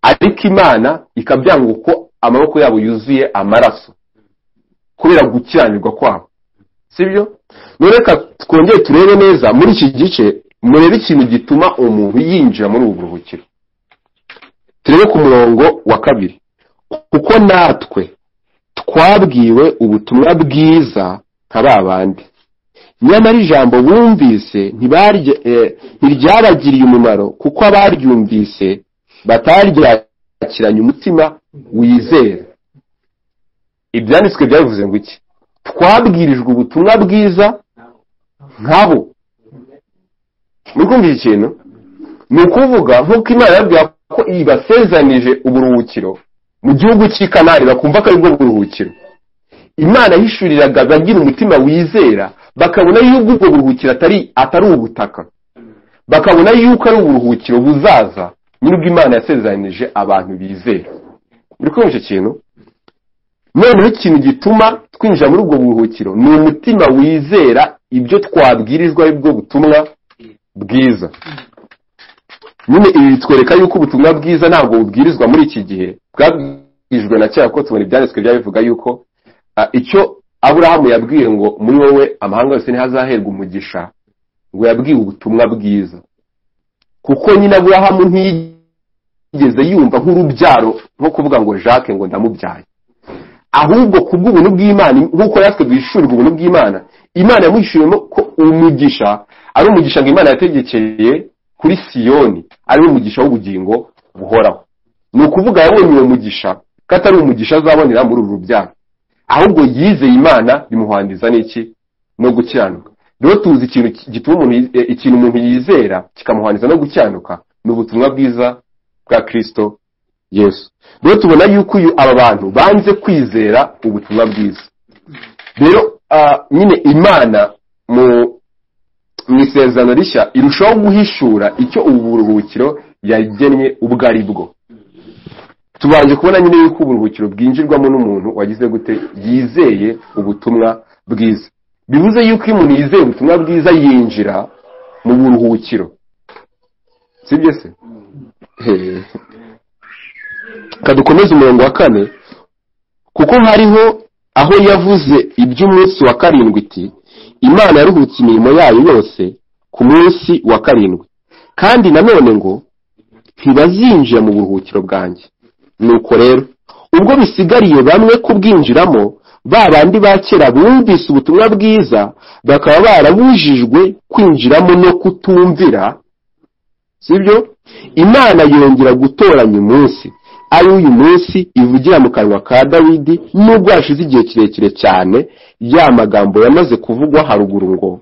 ariko Imana ikabyanga uko amaboko yabo yuzuye amaraso kubera gukiranirwa kwabo, sibyo? None reka twongere turebe neza muri iki gice, murebe ikintu gituma umuntu yinjira muri ubu buruhukiro. Turebe ku murongo wa 2, kuko natwe twabwiwe ubutumwa bwiza nka ba bandi, nyamara ijambo bumvise ntiryabagiriye umumaro, kuko abaryumvise bataryakiranye umutima wizera. Ibyanditswe byavuze ngo iki? Twabwirijwe ubutumwa bwiza nkabo. Mukumva ikintu? Ni ukuvuga nk'uko Imana yabwiye ko ibasezanije uburuhukiro mu gihugu cy'i Kanani, bakumva ko ari bwo buruhukiro. Imana yishuriraga bagira umutima wizera, bakabona yuko ubwo buruhukiro atari ubutaka, bakabona yuko ari uburuhukiro buzaza nyir'ubwo Imana yasezanije abantu bizera. Muri kumva icyo kintu? Noneho ikintu gituma twinjira muri ubwo buruhukiro ni umutima wizera ibyo twabwirijwe ari bwo butumwa bwiza. Nyine ibi bitwereka yuko ubutumwa bwiza ntabwo bubwirizwa muri iki gihe, bwabwirijwe na kera, ko tubona ibyanditswe byabivuga yuko icyo Aburahamu yabwiye ngo muri wowe amahanga yose ntihazaherwa umugisha, ngo yabwiwe ubutumwa bwiza. Kuko nyine Aburahamu ntiyigeze yumva nk'urubyaro nko kuvuga ngo Jacques ngo ndamubyaye, ahubwo kubw'ubuntu bw'Imana, nk'uko natwe duhishurirwa ubuntu bw'Imana, Imana yamuhishuriyemo ko umugisha ari umugisha ngo Imana yategekeye kuri Siyoni, ari umugisha w'ubugingo buhoraho. Ni ukuvuga yabonye uwo mugisha ko atari umugisha azabonera muri uru rubyaro, ahubwo yizeye Imana bimuhwandiza n'iki? No gukiranuka. Rero tuzi ikintu gituma umuntu yizera kikamuhwandiza no gukiranuka ni ubutumwa bwiza bwa Kristo Yesu. Rero tubona yuko aba bantu banze kwizera ubutumwa bwiza. Rero nyine Imana mu isezerano rishya irushaho guhishura icyo ubu buruhukiro yagennye ubwo ari bwo. Tubanje kubona nyine yuko uburuhukiro bwinjirwamo n'umuntu wagize gute yizeye ubutumwa bwiza. Bivuze yuko iyo umuntu yizeye ubutumwa bwiza yinjira mu buruhukiro, sibyo se? Kadukomeza umurongo wa 4, kuko hariho aho yavuze iby'umunsi wa 7 iti Imana yaruhutse imirimo yayo yose ku munsi wa 7, kandi nanone ngo ntibazinjira mu buruhukiro bwanjye. Nuko rero ubwo bisigariye bamwe kubwinjiramo, ba bandi ba kera bumvise ubutumwa bwiza bakaba barabujijwe kwinjiramo no kutumvira, sibyo? Imana yongera gutoranya umunsi, ari uyu munsi ivugira mu kanwa ka Dawidi, nubwo hashize igihe kirekire cyane ya magambo yamaze kuvugwa haruguru ngo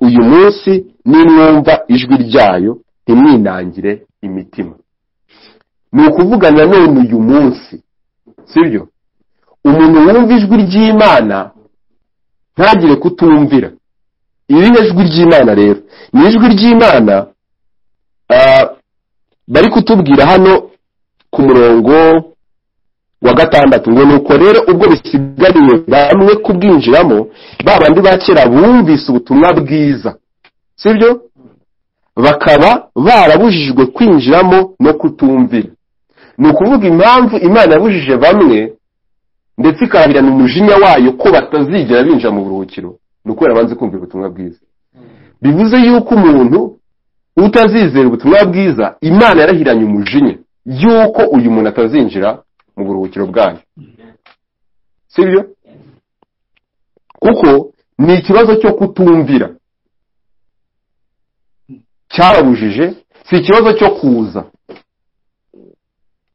uyu munsi nimwumva ijwi ryayo ntimwinangire imitima. Ni ukuvuga nanone uyu munsi, sibyo? Umuntu wumva ijwi ry'Imana ntagire kutumvira. Iri ni ijwi ry'Imana rero, ni ijwi ry'Imana bari kutubwira hano ku murongo wa 6 ngo nuko rero ubwo bisigariye bamwe kubwinjiramo, ba bandi ba kera bumvise ubutumwa bwiza, sibyo? Bakaba barabujijwe kwinjiramo no kutumvira. Ni ukuvuga impamvu Imana yabujije bamwe ndetse ikabirana umujinya wayo ko batazigera binjira mu buruhukiro, ni ukubera banze kumva ubutumwa bwiza. Bivuze yuko umuntu utazizera ubutumwa bwiza, Imana yarahiranye umujinya yuko uyu muntu atazinjira mu buruhukiro bwayo, sibyo? Kuko ni ikibazo cyo kutumvira cyababujije, si ikibazo cyo kuza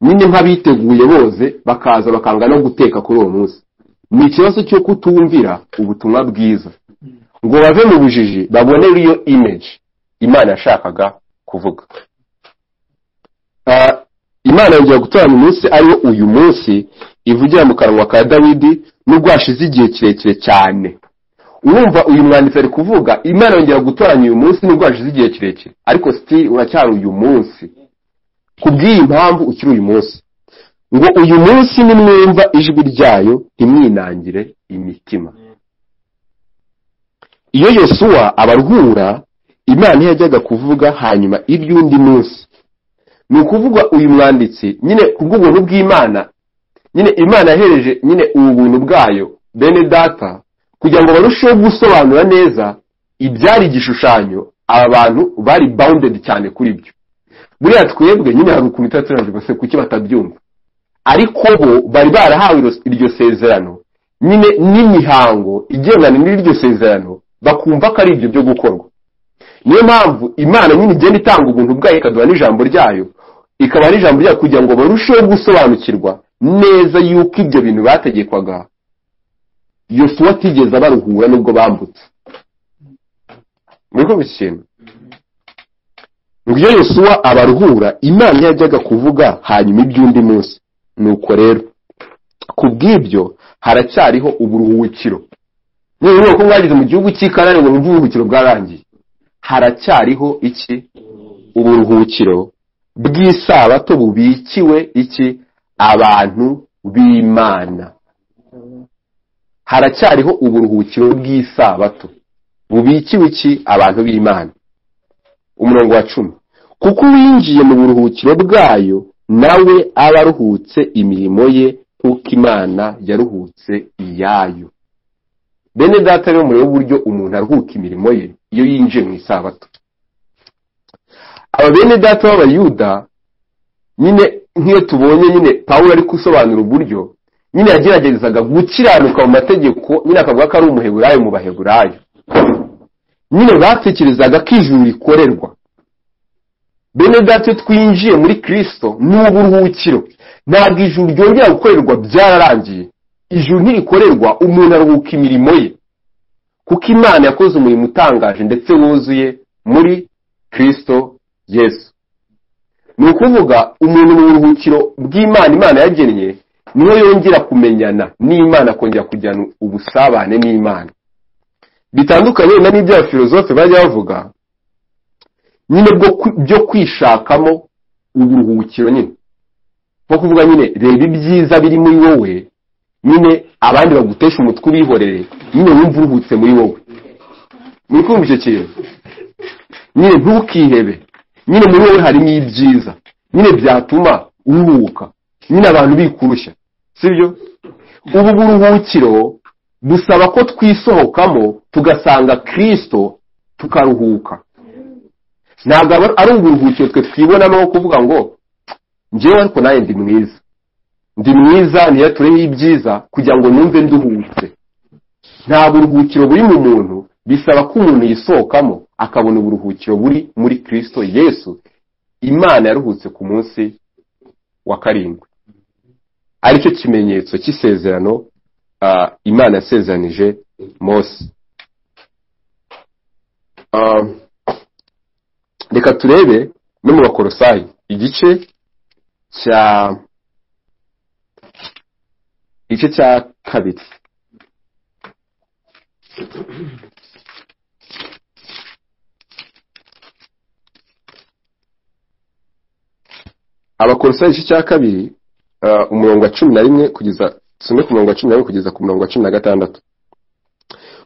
nyine nk'abiteguye bose bakaza bakanga no guteka kuri uwo munsi. Ni ikibazo cyo kutumvira ubutumwa bwiza ngo bave mu bujiji babone iyo image Imana yashakaga kuvuga. Imana yongera gutoranya umunsi ariwo uyu munsi ivugira mu kanwa ka Dawidi, nubwo hashize igihe kirekire cyane. Urumva uyu mwanditsi ari kuvuga Imana yongera gutoranya uyu munsi nubwo hashize igihe kirekire, ariko still uracyari uyu munsi. Kubw'iyi mpamvu ukiri uyu munsi, ngo uyu munsi nimwumva ijwi ryayo ntimwinangire imitima. Iyo Yosuwa abaruhura, Imana yajyaga kuvuga hanyuma iby'undi munsi. Ni ukuvuga uyu mwanditsi nyine kubw'ubuntu bw'Imana, nyine Imana yahereje nyine ubu buntu bwayo bene data kugira ngo barusheho gusobanura neza ibyari igishushanyo. Aba bantu bari bounded cyane kuri byo. Buriya twebwe nyine hari ukuntu itaturanje bose kuki batabyumva, ariko bo bari barahawe iryo sezerano nyine n'imihango igendana n'iryo sezerano, bakumva ko ari ibyo byo gukorwa. Niyo mpamvu Imana nyine igenda itanga ubuntu bwayo ikaduha n'ijambo ryayo, ikaba ari ijambo ryayo kugira ngo barusheho gusobanukirwa neza yuko ibyo bintu bategekwaga Yosuwa atigeze abaruhura nubwo bambutse. Muriko bishima ngo iyo Yosuwa abaruhura, Imana yajyaga kuvuga hanyuma iby'undi munsi. Nuko rero kubw'ibyo haracyariho uburuhukiro. Niba ko mwagize mu gihugu cy'Ikanani ngo mumve uburuhukiro bwarangiye, haracyariho iki? Uburuhukiro bw'isabato bubikiwe iki? Abantu b'Imana. Haracyariho uburuhukiro bw'isabato bubikiwe iki? Abantu b'Imana. Umurongo wa 10, kuko winjiye mu buruhukiro bwayo nawe abaruhutse imirimo ye nk'uko Imana yaruhutse iyayo. Bene data rero muri uburyo umuntu aruhuka imirimo ye iyo yinjiye mu isabato. Aba bene data b'Abayuda nyine nk'iyo tubonye nyine Pawulo ari gusobanura uburyo nyine yageragezaga gukiranuka mu mategeko, nyine akavuga ko ari umuheburayo mu baheburayo. Nyine batekerezaga ko ijuru rikorerwa. Bene data twinjiye muri Kristo n'uburuhukiro, ntabwo ijuru ryongera gukorerwa, byararangiye. Ijuru ntirikorerwa, umuntu aruhuka imirimo ye kuko Imana yakoze umurimo utangaje ndetse wuzuye muri Kristo Yesu. Ni ukuvuga umuntu mu buruhukiro bw'Imana Imana yagennye niho yongera kumenyana n'Imana, kongera kujyana ubusabane n'Imana. Bitandukanye na n'ibyo abafilozofe bajya bavuga nyine byo kwishakamo uburuhukiro nyine. Nko kuvuga nyine reba ibyiza biri muri wowe, nyine abandi bagutesha umutwe ubihorere, nyine wumva uruhutse muri wowe. Muri kumva icyo kintu? Nyine ntukihebe, nyine muri wowe harimo ibyiza, nyine byatuma uruhuka, nyine abantu bikurushya, sibyo? Ubu buruhukiro dusaba ko twisohokamo tugasanga Kristo tukaruhuka. Ntabwo ari uburuhukiro twe twibonamo kuvuga ngo njyewe ariko naye ndi mwiza, ndi mwiza ntiyatureho ibyiza kugira ngo numve nduhutse. Nta buruhukiro buri mu muntu, bisaba ko umuntu yisohokamo akabona uburuhukiro buri muri Kristo Yesu. Imana yaruhutse ku munsi wa karindwi, aricyo kimenyetso cy'isezerano Imana yasezeranije Mose. Reka turebe no mu Bakolosayi igice cya kabiri. Abakolosayi igice cya kabiri umurongo wa 11 kugeza tusome ku murongo wa 11 kugeza ku murongo wa 16.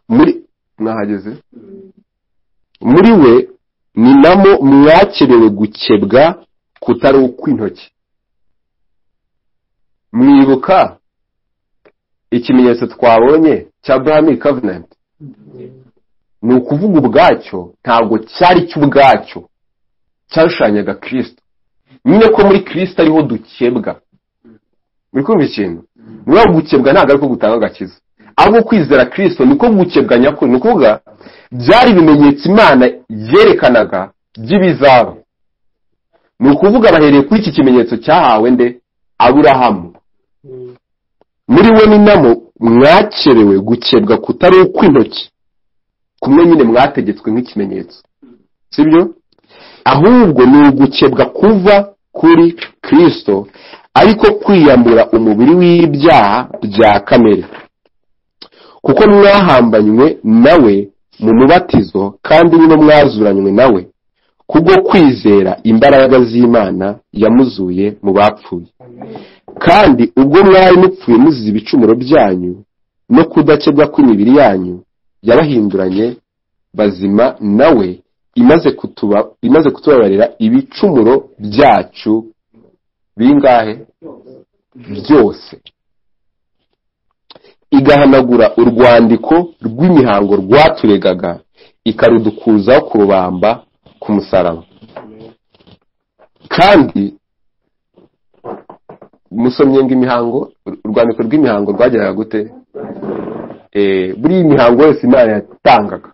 Muri nahageze muri we ni namo mwakerewe gukebwa kutari ukw'intoki. Mwibuka ikimenyetso twabonye cya Abrahamic Covenant? Ni ukuvuga ubwacyo ntabwo cyari cy'ubwacyo, cyarushanyaga Kristo. Nyine ko muri Kristo ariho dukebwa. Muri kumva ikintu? Niba gukebwa ntabwo ari ko gutanga agakiza, ahubwo kwizera Kristo niko gukebwa nyakuri. Ni ukuvuga byari ibimenyetso Imana yerekanaga by'ibizaba. Ni ukuvuga bahereye kuri iki kimenyetso cyahawe nde? Aburahamu. Muri we ni namo mwakerewe gukebwa kutari ukw'intoki, kumwe nyine mwategetswe nk'ikimenyetso, sibyo? Ahubwo ni ugukebwa kuva kuri Kristo, ariko kwiyambura umubiri w'ibyaha bya kamere, kuko mwahambanywe nawe mu mubatizo, kandi nibo mwazuranywe nawe kubwo kwizera imbaraga z'Imana yamuzuye mu bapfuye. Kandi ubwo mwari mupfuye muzize ibicumuro byanyu no kudakebwa kw'imibiri yanyu, yabahinduranye bazima nawe, imaze kutubabarira ibicumuro byacu bingahe? Byose. Igahanagura urwandiko rw'imihango rwaturegaga, ikarudukuzaho kurubamba ku musaraba. Kandi musomye ngo imihango, urwandiko rw'imihango rwageraga gute? Buri imihango yose Imana yatangaga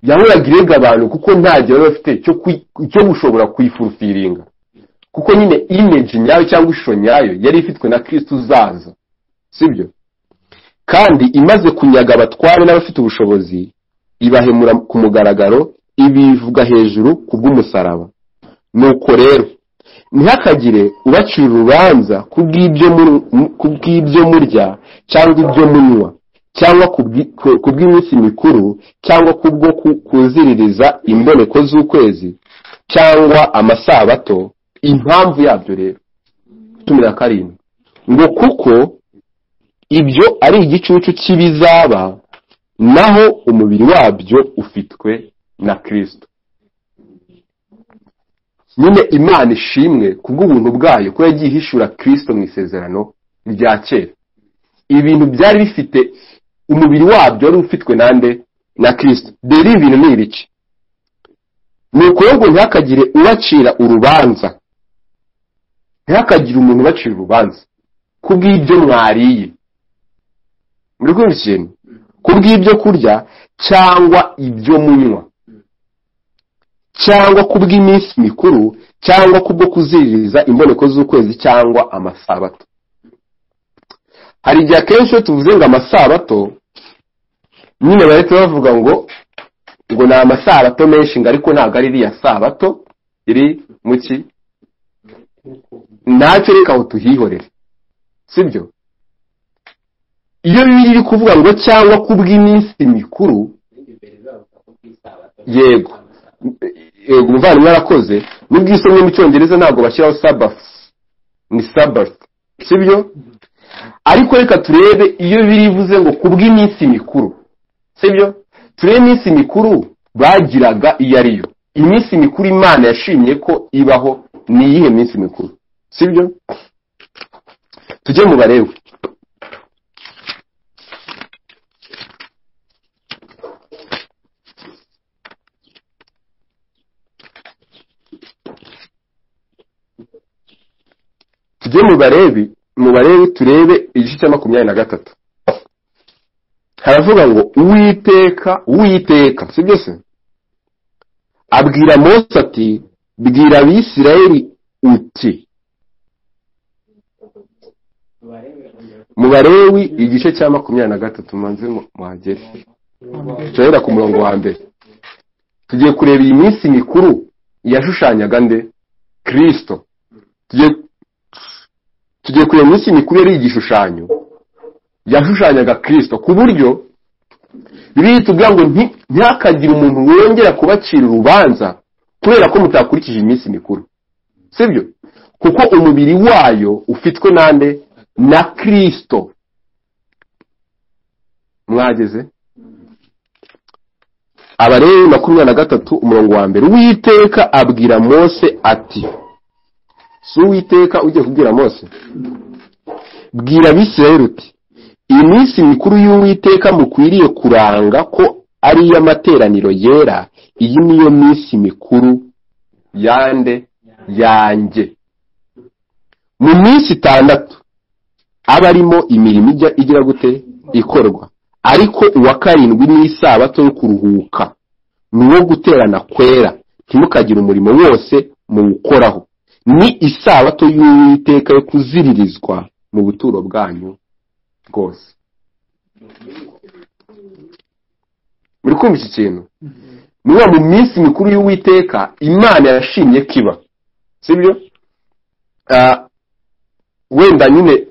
yahoraga irega abantu, kuko nta gihe bari bafite cyo gushobora kuyifurufiringa, kuko nyine image nyayo cyangwa ishusho nyayo yari ifitwe na Kristo uzaza, sibyo? Kandi imaze kunyaga abatware n'abafite ubushobozi, ibahemura ku mugaragaro, ibivuga hejuru kubw'umusaraba. Nuko rero ntihakagire ubacira urubanza kubw'ibyo murya cyangwa ibyo munywa, cyangwa kubw'iminsi mikuru, cyangwa kubwo kuziririza imboneko z'ukwezi, cyangwa amasabato. Impamvu yabyo rero 17 ngo kuko ibyo ari igicucu cy'ibizaba, naho umubiri wabyo ufitwe na Kristo. Nyine Imana ishimwe kubw'ubuntu bwayo ko yagiye ihishura Kristo mu isezerano rya kera. Ibintu byari bifite umubiri wabyo wari ufitwe nande? Na Kristo. Dore ibintu ni ibiki? Ni ukuvuga ntihakagire ubacira urubanza, ntihakagire umuntu ubacira urubanza kubw'ibyo mwariye, muri kumva ikintu? Kubw'ibyo kurya cyangwa ibyo munywa, cyangwa kubw'iminsi mikuru, cyangwa kubwo kuziririza imboneko z'ukwezi, cyangwa amasabato. Hari igihe akenshi tuvuze ngo amasabato, nyine bahita bavuga ngo ni amasabato menshi, ngo ariko ntabwo ari iriya sabato iri mu ki? Ntacyo, reka aho tuhihorere, sibyo? Iyo biri kuvuga ngo cyangwa kubw'iminsi mikuru, yego umuvandimwe arakoze, n'ubwisomye mu Cyongereza ntabwo bashyiraho Sabbath, ni Sabbath, sibyo? Ariko reka turebe iyo birivuze ngo kubw'iminsi mikuru, sibyo? Turebe iminsi mikuru bagiraga iyo ariyo. Iminsi mikuru Imana yashimye ko ibaho ni iyihe minsi mikuru, sibyo? Tujye mu Balewi. Tujye mu Balewi mu Balewi turebe igice cya 23 haravuga ngo Uwiteka sibyo se abwira Mose ati bwira Abisirayeli uti mu Balewi igice cya 23 manze muhagere cyera ku murongo wa mbere tugiye kureba iyi minsi mikuru yashushanyaga nde Kristo. Tugiye kureba iminsi mikuru yari igishushanyo yashushanyaga Kristo ku buryo Bibiliya itubwira ngo ntihakagire umuntu wongera kubacira urubanza kubera ko mutakurikije iminsi mikuru, sibyo? Kuko umubiri wayo ufitwe nande na Kristo. Mwageze Abalewi 23 umurongo wa mbere. Uwiteka abwira Mose ati, si Uwiteka ugiye kubwira Mose, bwira Abisirayeli uti iyi minsi mikuru y'Uwiteka mukwiriye kuranga ko ari iy'amateraniro yera, iyi niyo minsi mikuru yande yanjye. Mu minsi 6 aba arimo imirimo igira gute ikorwa, ariko uwa karindwi ni isabato yo kuruhuka, nuwo guterana kwera, ntimukagire umurimo wose muwukoraho. Ni isabato y'Uwiteka yo kuziririzwa mu buturo bwanyu bwose. Muri kumva iki kintu? Niba mu minsi mikuru y'Uwiteka Imana yashimye kiba, sibyo? Wenda nyine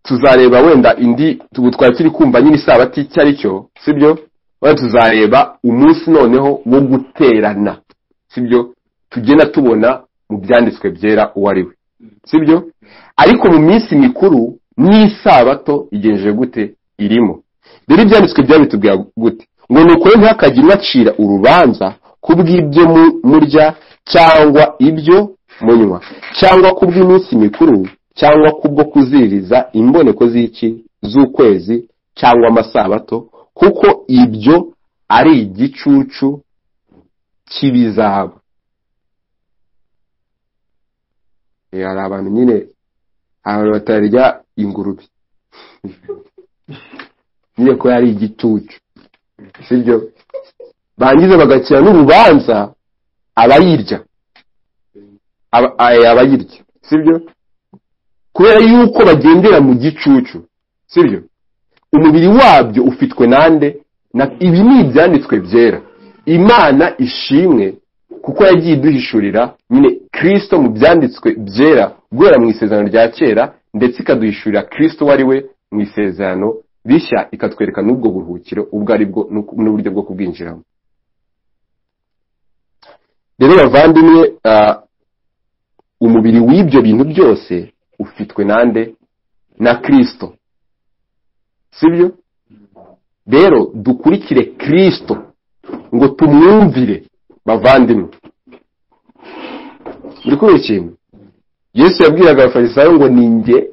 tuzareba wenda indi twari turi kumva nyine isabato cyari cyo, sibyo? Wenda tuzareba umunsi noneho wo guterana, sibyo? Tugenda tubona mu byanditswe byera uwo ari we, sibyo? Ariko mu minsi mikuru n'isabato igenje gute irimo. Rero ibyanditswe byabitubwira gute ngo nuko ntihakagire ubacira urubanza kubw'ibyo murya cyangwa ibyo munywa cyangwa kubw'iminsi mikuru cyangwa kubwo kuziririza imboneko z'iki z'ukwezi cyangwa amasabato, kuko ibyo ari igicucu kibizaba. Hari abantu nyine abantu batarya ingurube nyine ko yari igicucu, sibyo? Bangize bagakira n'urubanza abayirya, sibyo? Kubera yuko bagendera mu gicucu, sibyo? Umubiri wabyo ufitwe nande ibi ni ibyanditswe byera. Imana ishimwe kuko yagiye duhishurira nyine Kristo mu byanditswe byera guhera mu isezerano rya kera, ndetse ikaduhishurira Kristo wari we mu isezerano bishya, ikatwereka n'ubwo buruhukiro ubwo ari bwo n'uburyo bwo kubwinjiramo. Rero bavandimwe, umubiri w'ibyo bintu byose ufitwe nande na Kristo, sibyo? Rero dukurikire Kristo ngo tumwumvire bavandimwe. Muri ko ikintu Yesu yabwiraga abafarisayo ngo ninjye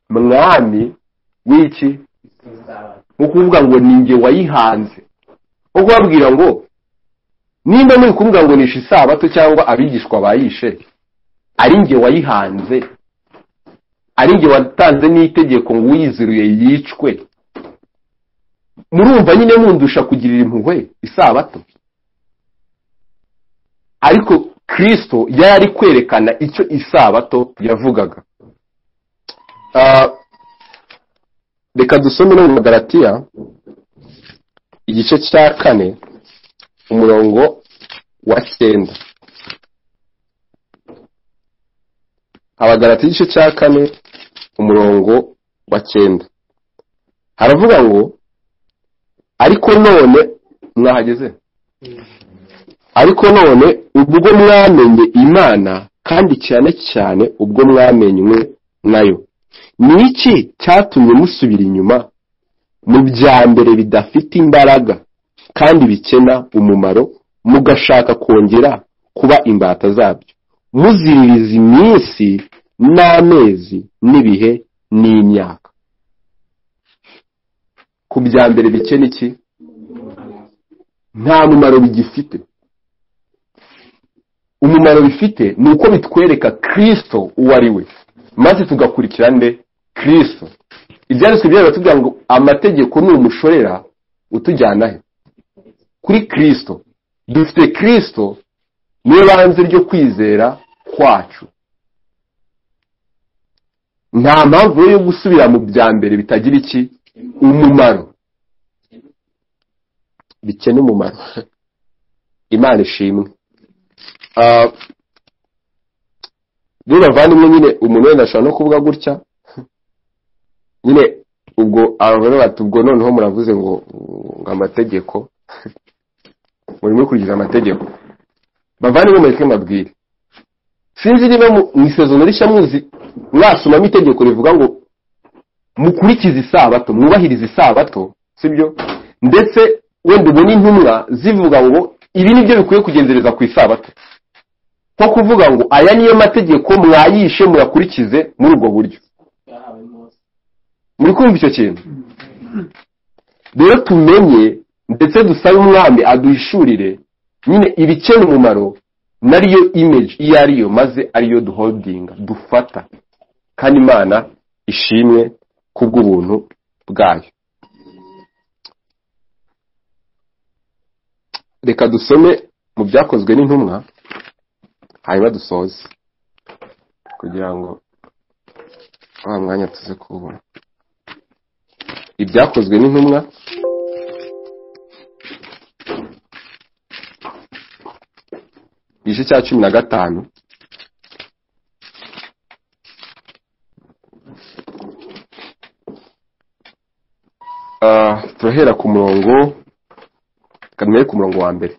mwami w'iki, mu kuvuga ngo ninjye wayihanze. Ubwo babwira ngo nimba muri kuvuga ngo nishe isabato cyangwa abigishwa bayishe, ari njye wayihanze, ari njye watanze n'itegeko ngo uyiziruye yicwe, murumva nyine mundusha kugirira impuhwe isabato? Ariko Kristo yari kwerekana icyo isabato yavugaga. Reka dusome no mu Galatiya igice cya 4 umurongo wa 9. Abagalatiya igice cya 4 umurongo wa 9 haravuga ngo ariko none mwahageze, ariko none ubwo mwamenye Imana, kandi cyane cyane ubwo mwamenywe nayo, ni iki cyatumye musubira inyuma mu bya mbere bidafite imbaraga kandi bikena umumaro, mugashaka kongera kuba imbata zabyo, muziririza iminsi n'amezi n'ibihe n'imyaka? Ku bya mbere bikena iki? Nta mumaro bigifite. Umumaro bifite ni uko bitwereka Kristo uwo ari we. maze tugakurikira nde? Kristo. Ibyanditswe byari batubwira ngo amategeko ni umushorera utujyana he? Kuri Kristo. Dufite Kristo niwe banze ryo kwizera kwacu. Nta mpamvu yo gusubira mu bya mbere bitagira iki umumaro, bikene umumaro. Imana ishimwe. Rero bavandimwe, nyine umuntu wenda ashobora no kuvuga gutya, nyine ubwo abagore bati ubwo noneho muravuze ngo amategeko murimo kurikiza amategeko. Bavandimwe mureke mbabwire, sinzi niba mu isezerano rishya mwasomamo itegeko rivuga ngo mukurikize isabato, mwubahirize isabato, sibyo? Ndetse wenda ubwo n'intumwa zivuga ngo ibi nibyo bikwiye kugenzereza ku isabato, nko kuvuga ngo aya niyo mategeko mwayishe muyakurikize muri ubwo buryo. Muri kumva icyo kintu? Rero tumenye ndetse dusabe umwami aduhishurire nyine ibikene umumaro nariyo image iyo ariyo, maze ariyo duholdinga, dufata. Kandi Imana ishimwe kubw'ubuntu bwayo. Reka dusome mu byakozwe n'intumwa hanyuma dusoze kugira ngo wa mwanya tuze kubona. Ibyakozwe n'intumwa igice cya 15 turahera ku murongo kamwe ku murongo wa mbere.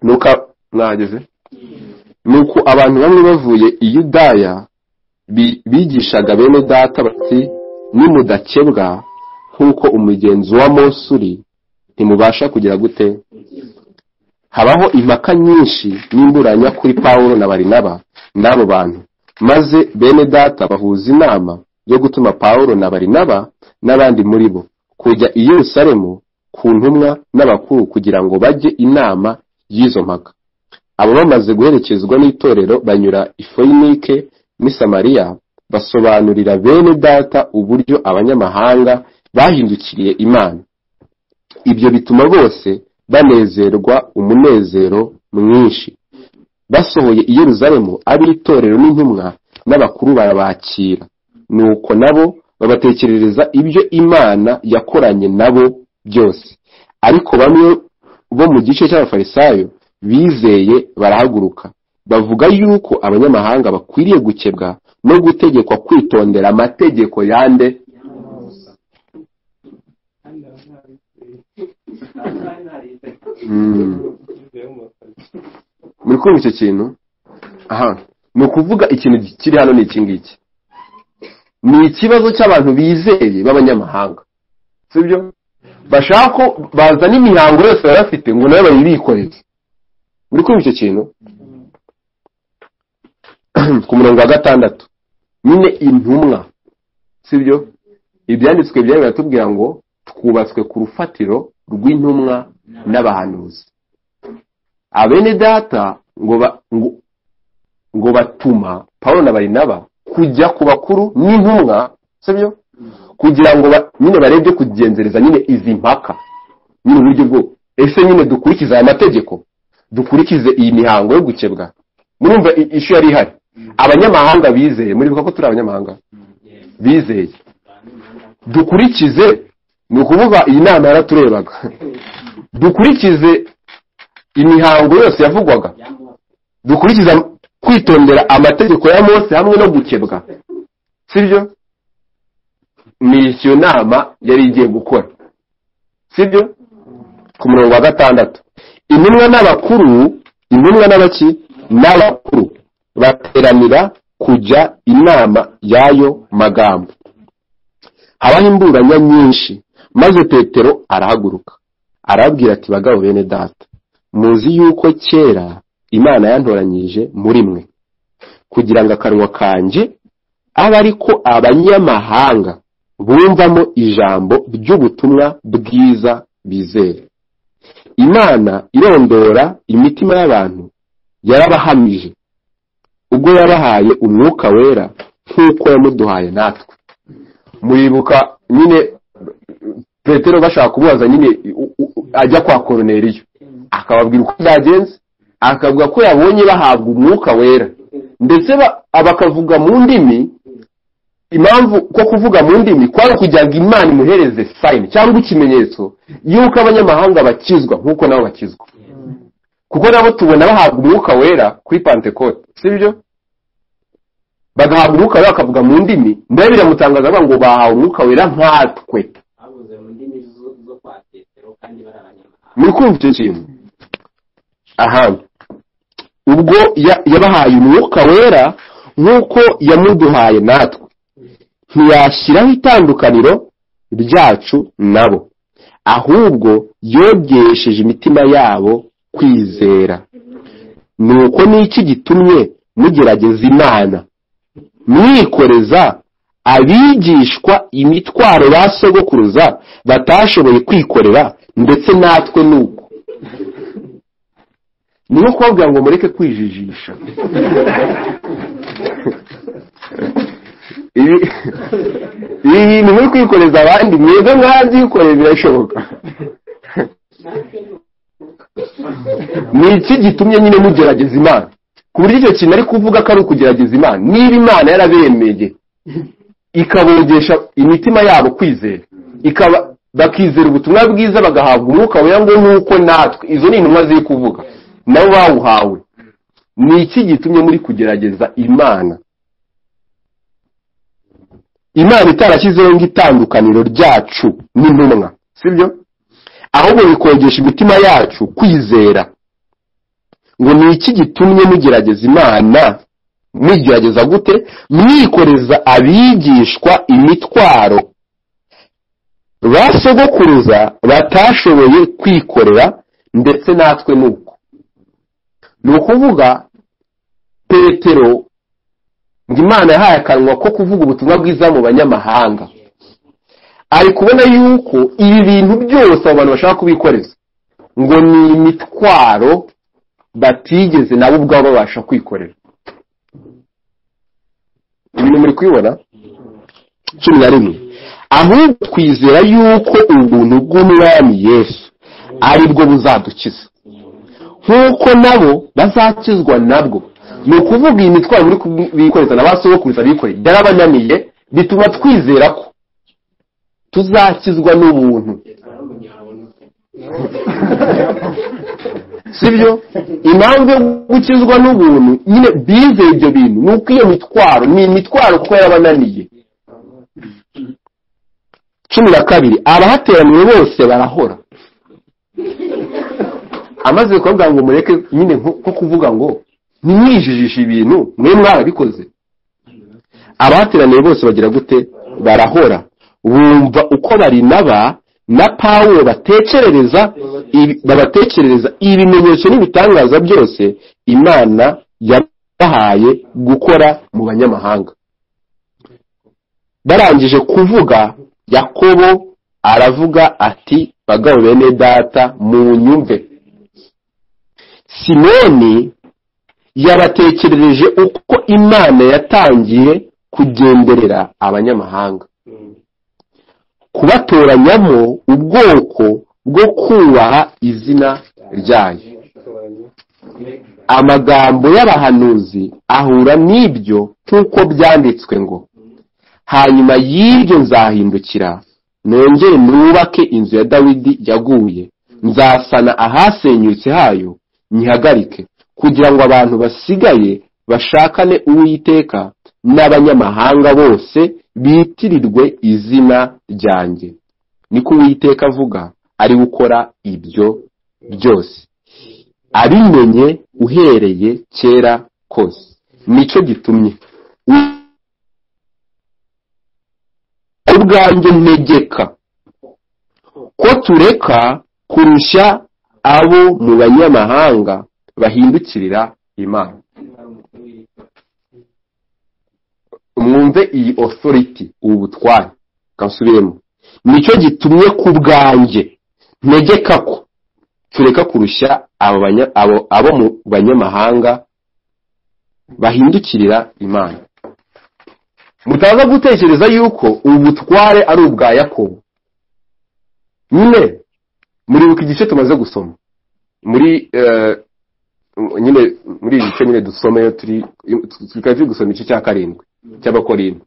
Nuko mwageze, nuko abantu bamwe bavuye i Yudaya bigishaga bene data bati nimudakebwa nk'uko umugenzo wa Mose uri, ntimubasha kugira gute? Habaho impaka nyinshi n'imburanya kuri Pawulo na Barinaba n'abo bantu, maze bene data bahuza inama yo gutuma Pawulo na Barinaba n'abandi muri bo kujya i Yerusalemu ku ntumwa n'abakuru kugira ngo bajye inama y'izo mpaka. Abo bamaze guherekezwa n'itorero banyura i Foinike n'i Samariya, basobanurira bene data uburyo abanyamahanga bahindukiriye Imana. Ibyo bituma bose banezerwa umunezero mwinshi. Basohoye i Yerusalemu, ab'itorero n'intumwa n'abakuru barabakira, nuko nabo babatekerereza ibyo Imana yakoranye nabo byose. Ariko bamwe bo mu gice cy'abafarisayo bizeye barahaguruka, bavuga yuko abanyamahanga bakwiriye gukebwa no gutegekwa kwitondera amategeko yande. Muri kumva icyo kintu? Aha, ni ukuvuga ikintu kiri hano ni iki ngiki. Ni ikibazo cy'abantu bizeye b'abanyamahanga, sibyo? Bashaka ko bazana imihango yose barafite ngo nayo bayibikoreze. Muri kumva icyo kintu? Ku murongo wa 6 nyine intumwa, sibyo? Ibyanditswe byari biratubwira ngo twubatswe ku rufatiro rw'intumwa n'abahanuzi. Abene data ngo batuma Pawulo na Barinaba kujya ku bakuru n'intumwa, sibyo? Kugira ngo nyine barebye kugenzereza nyine izi mpaka, nyine uburyo bwo ese nyine dukurikiza aya mategeko, dukurikize iyi mihango yo gukebwa. Murumva ishu yari ihari. Abanyamahanga bizeye, muri ko turi abanyamahanga bizeye, dukurikize, ni ukuvuga iyi nama yaraturebaga, dukurikize imihango yose yavugwaga, dukurikiza kwitondera amategeko ya Mose hamwe no gukebwa, sibyo? Ni iyo nama yari igiye gukora, sibyo? Ku murongo wa 6 intumwa n'abakuru, intumwa n'abaki n'abakuru bateranira kujya inama y'ayo magambo. Habaho imburanya nyinshi, maze Petero arahaguruka arabwira ati bagabo bene data, muzi yuko kera Imana yantoranyije muri mwe kugira ngo akanwa kanje abe ariko abanyamahanga bumvamo ijambo ry'ubutumwa bwiza bizera. Imana irondora imitima y'abantu yarabahamije ubwo yabahaye umwuka wera nk'uko yamuduhaye natwe. Muribuka nyine Petero bashaka kumubaza nyine ajya kwa Korneliyo, akababwira uko byagenze, akavuga ko yabonye bahabwa umwuka wera, ndetse bakavuga mu ndimi. Impamvu ko kuvuga mu ndimi kwari kugira ngo Imana imuhereze sign cyangwa ikimenyetso yuko abanyamahanga bakizwa nk'uko nabo bakizwa, kuko nabo tubona bahabwa umwuka wera kuri Pentecote, sibyo? Bagahabwa umwuka wera bakavuga mu ndimi, mbere biramutangaza ngo bahawe umwuka wera nkatwe. Abuze mu ndimi zo kwa Petero kandi barabanyamahanga. Muri kumva icyo kintu? Aha, ubwo yabahaye umwuka wera nk'uko yamuduhaye natwe, ntiyashyiraho itandukaniro ryacu nabo, ahubwo yogesheje imitima yabo kwizera. Nuko n'iki gitumye mugerageza Imana, mwikoreza abigishwa imitwaro ba sogokuruza batashoboye kwikorera, ndetse natwe nuko. Niyo kubabwira ngo mureke kwijijisha. Ibi bintu muri kwikoreza abandi, mwebwe mwabyikoreye birashoboka. Ni iki gitumye nyine mugerageza Imana? Ku buryo icyo kintu ari kuvuga ko ari ukugerageza Imana, niba Imana yarabemeye ikabogesha imitima yabo kwizera, bakizera ubutumwa bwiza, bagahabwa umwuka wera ngo nuko natwe. Izo ni intumwa ziri kuvuga, nabo bawuhawe. Ni iki gitumye muri kugerageza Imana? Imana itarashyizeho itandukaniro ryacu n'intumwa, sibyo? Ahubwo bikogesha imitima yacu kwizera. Ngo ni iki gitumye mugerageza Imana? Mugerageza gute? Mwikoreza abigishwa imitwaro ba sogokuruza batashoboye kwikorera, ndetse natwe nuko. Ni ukuvuga Petero ngo Imana yahaye akanwa ko kuvuga ubutumwa bwiza mu banyamahanga, ari kubona yuko ibi bintu byose abantu bashaka kubikoreza ngo ni imitwaro batigeze nabo ubwabo babasha kwikorera. Ibintu muri kwibona 11. Ahubwo twizera yuko ubuntu bw'Umwami Yesu ari bwo buzadukiza, nk'uko nabo bazakizwa nabwo. Ni ukuvuga iyi mitwaro muri kubikoreza n'abasogokuruza bikoreye byarabananiye, bituma twizera ko tuzakizwa n'ubuntu. Sibyo? Impamvu yo gukizwa n'ubuntu nyine bizeye ibyo bintu nuko iyo mitwaro ni imitwaro kuko yarabananiye. 12. Abahateraniye bose barahora. Amaze kuvuga ngo mureke nyine nko kuvuga ngo nimwijijisha ibintu mwe mwarabikoze. Abahateraniye bose bagira gute? Barahora. Bumva uko Barinaba na Pawulo babatekerereza ibimenyetso n'ibitangaza byose Imana yabahaye gukora mu banyamahanga. Barangije kuvuga, Yakobo aravuga ati, bagabo bene data mu nyumve. Simoni yabatekerereje uko Imana yatangiye kugenderera abanyamahanga, kubatoranyamo ubwoko bwo kubaha izina ryayo. Amagambo y'abahanuzi ahura n'ibyo nk'uko byanditswe ngo, hanyuma y'ibyo nzahindukira nongere nubake inzu ya Dawidi yaguye, nzasana ahasenyutse hayo nyihagarike, kugira ngo abantu basigaye bashakane Uwiteka n'abanyamahanga bose bitirirwe izina ryanjye. Niko Uwiteka avuga, ari gukora ibyo byose, abimenye uhereye kera kose. Nico gitumye ubwanjye ntegeka ko tureka kurushya abo mu banyamahanga bahindukirira Imana. Mwumve iyi authority, ubu butware. Kansubiremo. Nico gitumye ku bwanjye ntegeka ko tureka kurushya abo mu banyamahanga bahindukirira Imana. Mutaza gutekereza yuko ubu butware ari ubwa Yakobo. Nyine muri igice tumaze gusoma muri nyine muri igice nyine dusoma turi gusoma igice cya 7 cy'Abakorinto.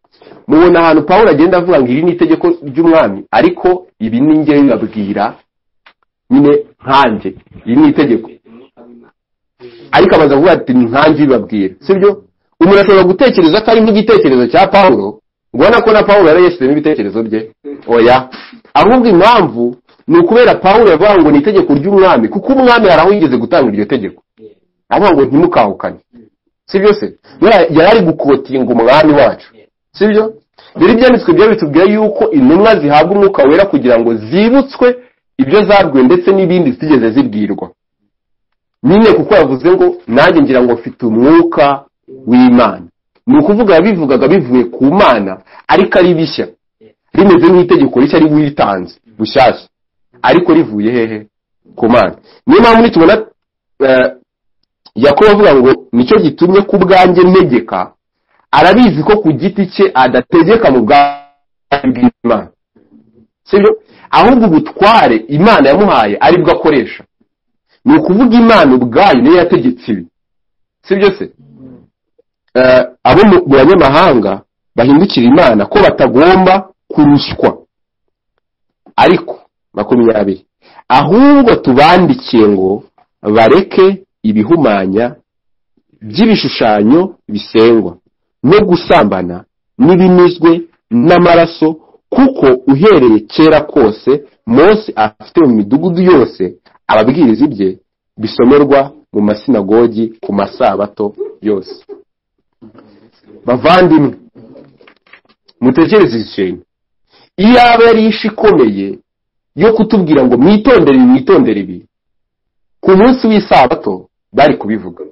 Mubona ahantu Pawulo agenda avuga ngo iri ni itegeko ry'umwami, ariko ibi ni nge bibabwira nyine nkanje, iri ni itegeko. Ariko amaze kuvuga ati nkanje bibabwira, sibyo? Umuntu ashobora gutekereza ko ari nk'igitekerezo cya Pawulo, ubona ko na Pawulo yari yashyize ibitekerezo bye. Oya, ahubwo impamvu ni ukubera Pawulo yavuga ngo ni itegeko ry'umwami, kuko umwami yaraho yigeze gutanga iryo tegeko, avuga ngo ntimukahukane, sibyo se? Yari ari gukotinga umwami wacu, sibyo? Rero ibyanditswe byo bitubwira yuko intumwa zihabwa umwuka wera kugira ngo zibutswe ibyo zabwiwe ndetse n'ibindi zitigeze zibwirwa. Nyine kuko yavuze ngo nanjye ngira ngo mfite umwuka w'Imana. Ni ukuvuga yabivugaga bivuye ku Mana, ariko ari bishya, rimeze nk'itegeko rishya ari witanze bushyashya, ariko rivuye hehe? Ku Mana. Niyo mpamvu nitubona Yakobo avuga ngo nicyo gitumye ku bwanjye ntegeka, arabizi ko ku giti cye adategeka mu bw'Imana, sibyo? Ahubwo ubutware Imana yamuhaye ari bwo akoresha. Ni ukuvuga Imana ubwayo niyo yategetse ibi, sibyo se? Abo mu banyamahanga bahindukira Imana ko batagomba kurushywa. Ariko 20, ahubwo tubandikiye ngo bareke ibihumanya by'ibishushanyo bisengwa no gusambana n'ibinizwe n'amaraso, kuko uhereye kera kose Mose afite mu midugudu yose ababwiriza ibye bisomerwa mu masinagogi ku masabato yose. Bavandimwe, mutekereze ikintu. Iyo aba yari ishikomeye yo kutubwira ngo mwitondere ibi ku munsi w'isabato, bari kubivuga.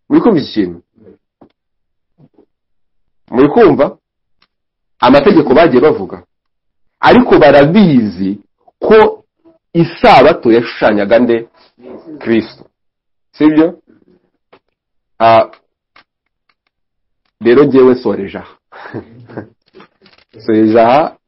Muri kumva ikintu? Muri kumva amategeko bagiye bavuga, ariko barabizi ko isabato yashushanyaga nde? Kristo, sibyo? Rero ngewe soreje aha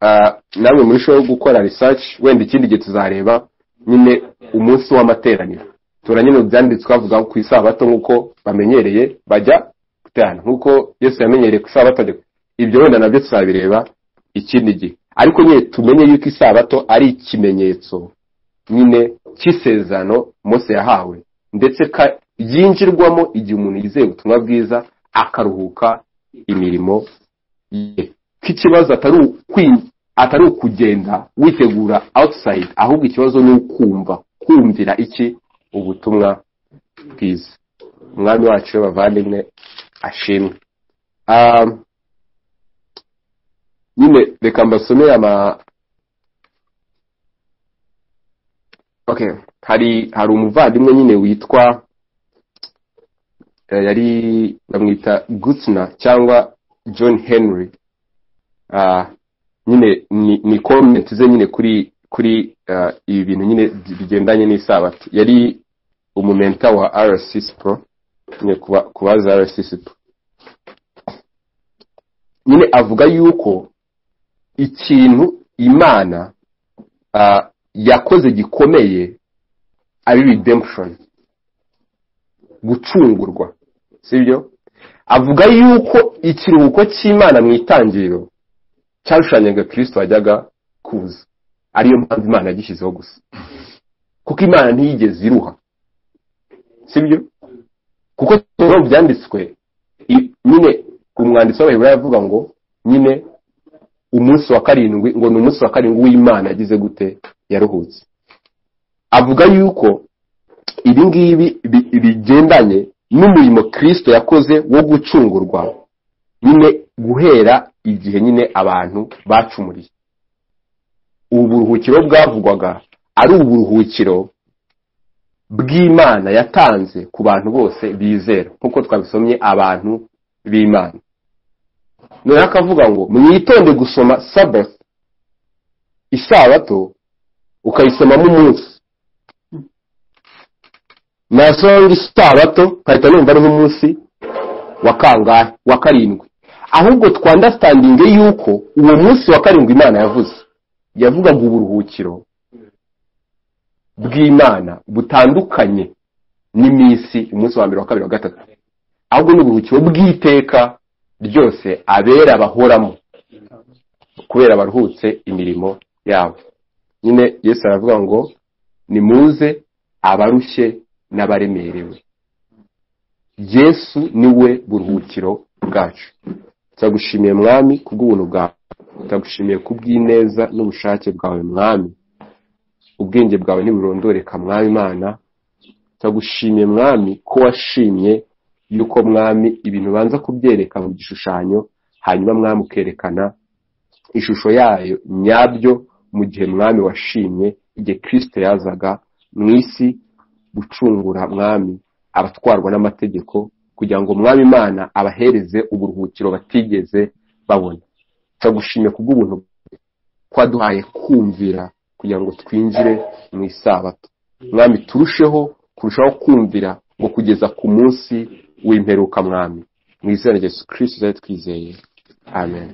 namwe muri show gukora research, wenda ikindi gihe tuzareba nyine umunsi w'amateraniro. Turanyine byanditswe avuga ku isabato nkuko bamenyereye bajya gutana, nkuko Yesu yamenyereye ku isabato. Ibyo wenda nabyo tuzabireba ikindi gihe, ariko nyine tumenye yuko isabato ari ikimenyetso nyine cy'isezerano Mose yahawe, ndetse yinjirwamo igihe umuntu yizeye ubutumwa bwiza akaruhuka imirimo ye. K'ikibazo atari ukugenda witegura outside, ahubwo ikibazo ni kumvira iki? Ubutumwa bwiza. Umwami wacu bavandimwe ashimwe. Nyine reka mbasomere hari umuvandimwe nyine witwa yari bamwita Gutzner cyangwa John Henry. Nyine ni comment ze nyine kuri ibi bintu nyine bigendanye n'isabato. Yari umumenta wa RCC Pro, nyine kubaza RCC Pro. Nyine avuga yuko ikintu Imana yakoze gikomeye ari redemption, gucungurwa, sibyo? Avuga yuko ikiruhuko cy'Imana mu itangiriro cyarushanyaga Kristo wajyaga kuza, ariyo mpamvu Imana yagishyizeho gusa, kuko Imana ntiyigeze iruha, sibyo? Kuko tuvuga byanditswe nyine umwanditsi w'Abaheburayo avuga ngo nyine umunsi wa 7 ngo ni umunsi wa 7 w'Imana yagize gute? Yaruhutse. Avuga yuko ibi ngibi bigendanye n'umurimo Kristo yakoze wo gucungurwa, nyine guhera igihe nyine abantu bacumuriye. Ubu buruhukiro bwavugwaga ari uburuhukiro bw'Imana yatanze ku bantu bose bizera, nkuko twabisomye abantu b'Imana. None akavuga ngo mwitonde gusoma Sabbath, isabato, ukayisomamo umunsi. Nasonga isabato kahita numva ari nk'umunsi wa kangahe, wa karindwi. Ahubwo twandastandinge yuko uwo munsi wa karindwi Imana yavugaga uburuhukiro bw'Imana butandukanye n'iminsi umunsi wa mbere, wa kabiri, wa gatatu, ahubwo n'uburuhukiro bw'iteka ryose abera bahoramo kubera baruhutse imirimo yabo. Nyine Yesu aravuga ngo nimuze abarushye n'abaremerewe. Yesu niwe buruhukiro bwacu. Turagushimiye Mwami kubw'ubuntu bwawe, turagushimiye kubw'ineza n'ubushake bwawe Mwami, ubwenge bwawe ntiburondoreka Mwami Imana. Turagushimiye Mwami ko washimye yuko Mwami ibintu banza kubyereka mu gishushanyo, hanyuma Mwami ukerekana ishusho yayo nyabyo mu gihe Mwami washimye igihe Kristo yazaga mu isi gucungura Mwami abatwarwa n'amategeko, kugira ngo Mwami Imana abahereze uburuhukiro batigeze babona. Turagushimiye kubw'ubuntu kwaduhaye kumvira kugira ngo twinjire mu isabato. Mwami turushaho kumvira ngo kugeza ku munsi w'imperuka Mwami. Mu izina rya Yesu Kristo twizeye. Amen.